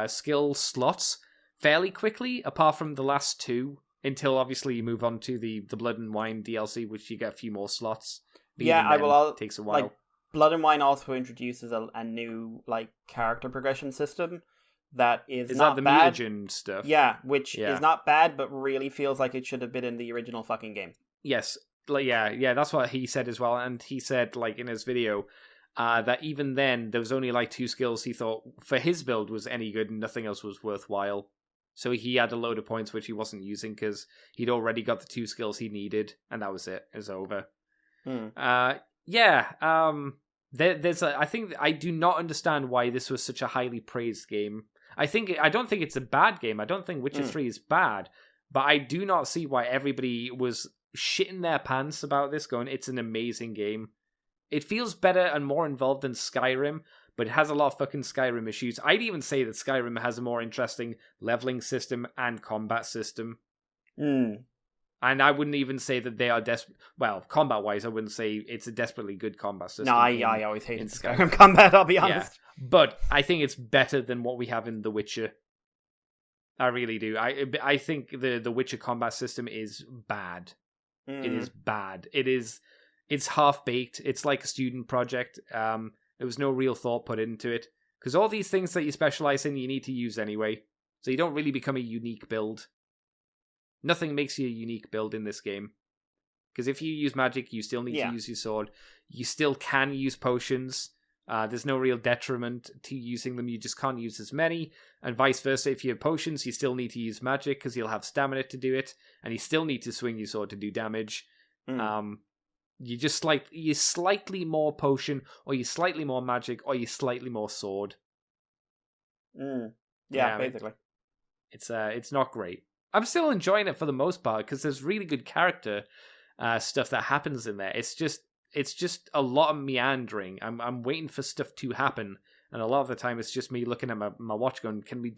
skill slots fairly quickly, apart from the last 2, until obviously you move on to the Blood and Wine DLC, which you get a few more slots. But it takes a while. Like, Blood and Wine also introduces a new like character progression system. That is not that the bad. mutagen stuff? Yeah, which is not bad, but really feels like it should have been in the original fucking game. Yes, like that's what he said as well. And he said, like in his video, that even then there was only like 2 skills he thought for his build was any good, and nothing else was worthwhile. So he had a load of points which he wasn't using because he'd already got the 2 skills he needed, and that was it. It was over. I think I do not understand why this was such a highly praised game. I don't think it's a bad game. I don't think Witcher 3 is bad, but I do not see why everybody was shitting their pants about this, going, it's an amazing game. It feels better and more involved than Skyrim, but it has a lot of fucking Skyrim issues. I'd even say that Skyrim has a more interesting leveling system and combat system. And I wouldn't even say that they are combat-wise, I wouldn't say it's a desperately good combat system. No, I always hated Skyrim combat, I'll be honest. Yeah. But I think it's better than what we have in The Witcher. I really do. I think the Witcher combat system is bad. It is bad. It's half-baked. It's like a student project. There was no real thought put into it. Because all these things that you specialize in, you need to use anyway. So you don't really become a unique build. Nothing makes you a unique build in this game. Because if you use magic, you still need to use your sword. You still can use potions. There's no real detriment to using them. You just can't use as many. And vice versa, if you have potions, you still need to use magic because you'll have stamina to do it. And you still need to swing your sword to do damage. You slightly more potion, or you slightly more magic, or you slightly more sword. Yeah, basically. It's not great. I'm still enjoying it for the most part because there's really good character stuff that happens in there. It's just a lot of meandering. I'm waiting for stuff to happen, and a lot of the time it's just me looking at my watch going, can we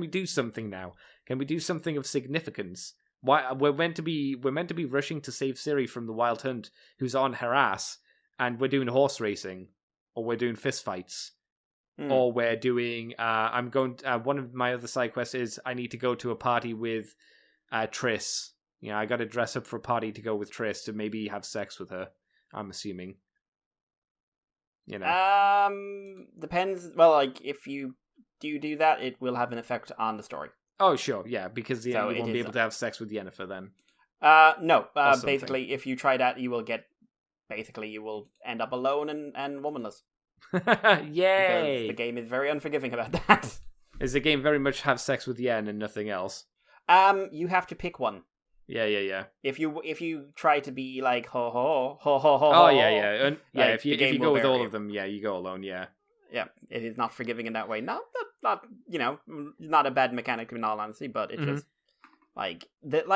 do something now? Can we do something of significance? Why we're meant to be rushing to save Ciri from the Wild Hunt, who's on her ass, and we're doing horse racing, or we're doing fist fights. Or we're doing. One of my other side quests is I need to go to a party with Triss. I got to dress up for a party to go with Triss to maybe have sex with her. I'm assuming. Depends. Well, like if you do that, it will have an effect on the story. Oh, sure, yeah, because you won't be able to have sex with Yennefer then. No. Basically, if you try that, you will end up alone and womanless. Yay! Because the game is very unforgiving about that. Is the game very much have sex with Yen and nothing else? You have to pick one. Yeah. If you try to be like ho ho ho ho ho. Oh yeah. If you go with all you. of them, you go alone. Yeah. Yeah, it is not forgiving in that way. Not not a bad mechanic in all honesty, but it just like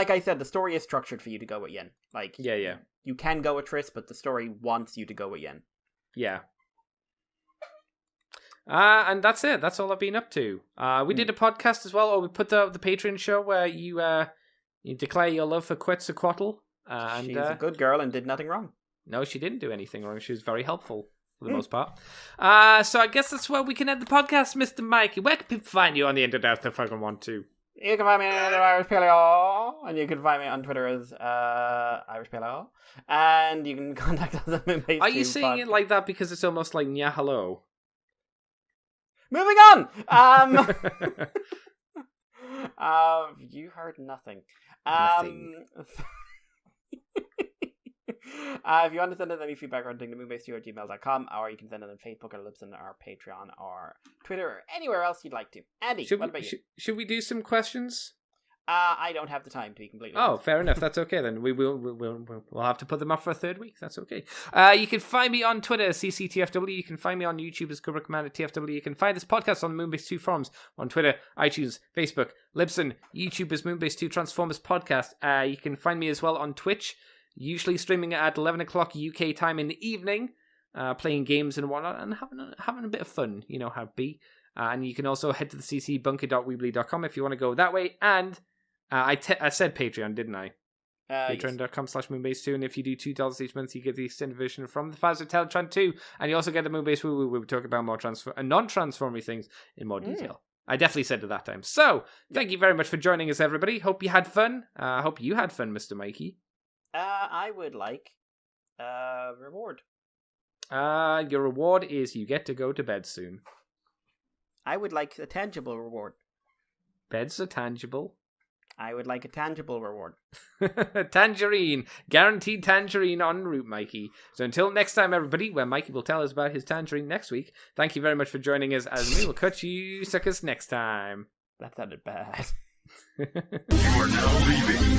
I said, the story is structured for you to go with Yen. Like you can go with Triss, but the story wants you to go with Yen. Yeah. And that's it. That's all I've been up to. We did a podcast as well, or we put the Patreon show where you declare your love for Quetzalcoatl. She's a good girl and did nothing wrong. No, she didn't do anything wrong. She was very helpful for the most part. So I guess that's where we can end the podcast, Mr. Mikey. Where can people find you on the internet if they fucking want to? You can find me at Irish Paleo, and you can find me on Twitter as Irish Paleo, and you can contact us at Moonbase. Are you saying it like that because it's almost like nya hello? Moving on. You heard nothing. Nothing. If you want to send us any feedback or anything to moonbase2@gmail.com, or you can send it on Facebook or Libsyn or Patreon or Twitter or anywhere else you'd like to. Andy, what about you? Should we do some questions? I don't have the time to be completely honest. Fair enough. That's okay then. We'll have to put them up for a third week. That's okay. You can find me on Twitter, CCTFW. You can find me on YouTube as Cobra Commander TFW. You can find this podcast on Moonbase 2 forums on Twitter, iTunes, Facebook, Libsyn, YouTube as Moonbase 2 Transformers Podcast. You can find me as well on Twitch, usually streaming at 11 o'clock UK time in the evening, playing games and whatnot, and having a bit of fun. You know how it be. And you can also head to the ccbunker.weebly.com if you want to go that way. And I said Patreon, didn't I? Patreon.com/Moonbase2, and if you do $2 each month, you get the extended version from the Files of Teletron 2, and you also get the Moonbase Woo Woo, where we talk about more non-transforming things in more detail. I definitely said it that time. So, thank you very much for joining us, everybody. Hope you had fun. Hope you had fun, Mr. Mikey. I would like reward. Your reward is you get to go to bed soon. I would like a tangible reward. Beds are tangible. I would like a tangible reward. Tangerine. Guaranteed tangerine en route, Mikey. So until next time, everybody, where Mikey will tell us about his tangerine next week, thank you very much for joining us, as we will cut you suckers next time. That sounded bad. You are now leaving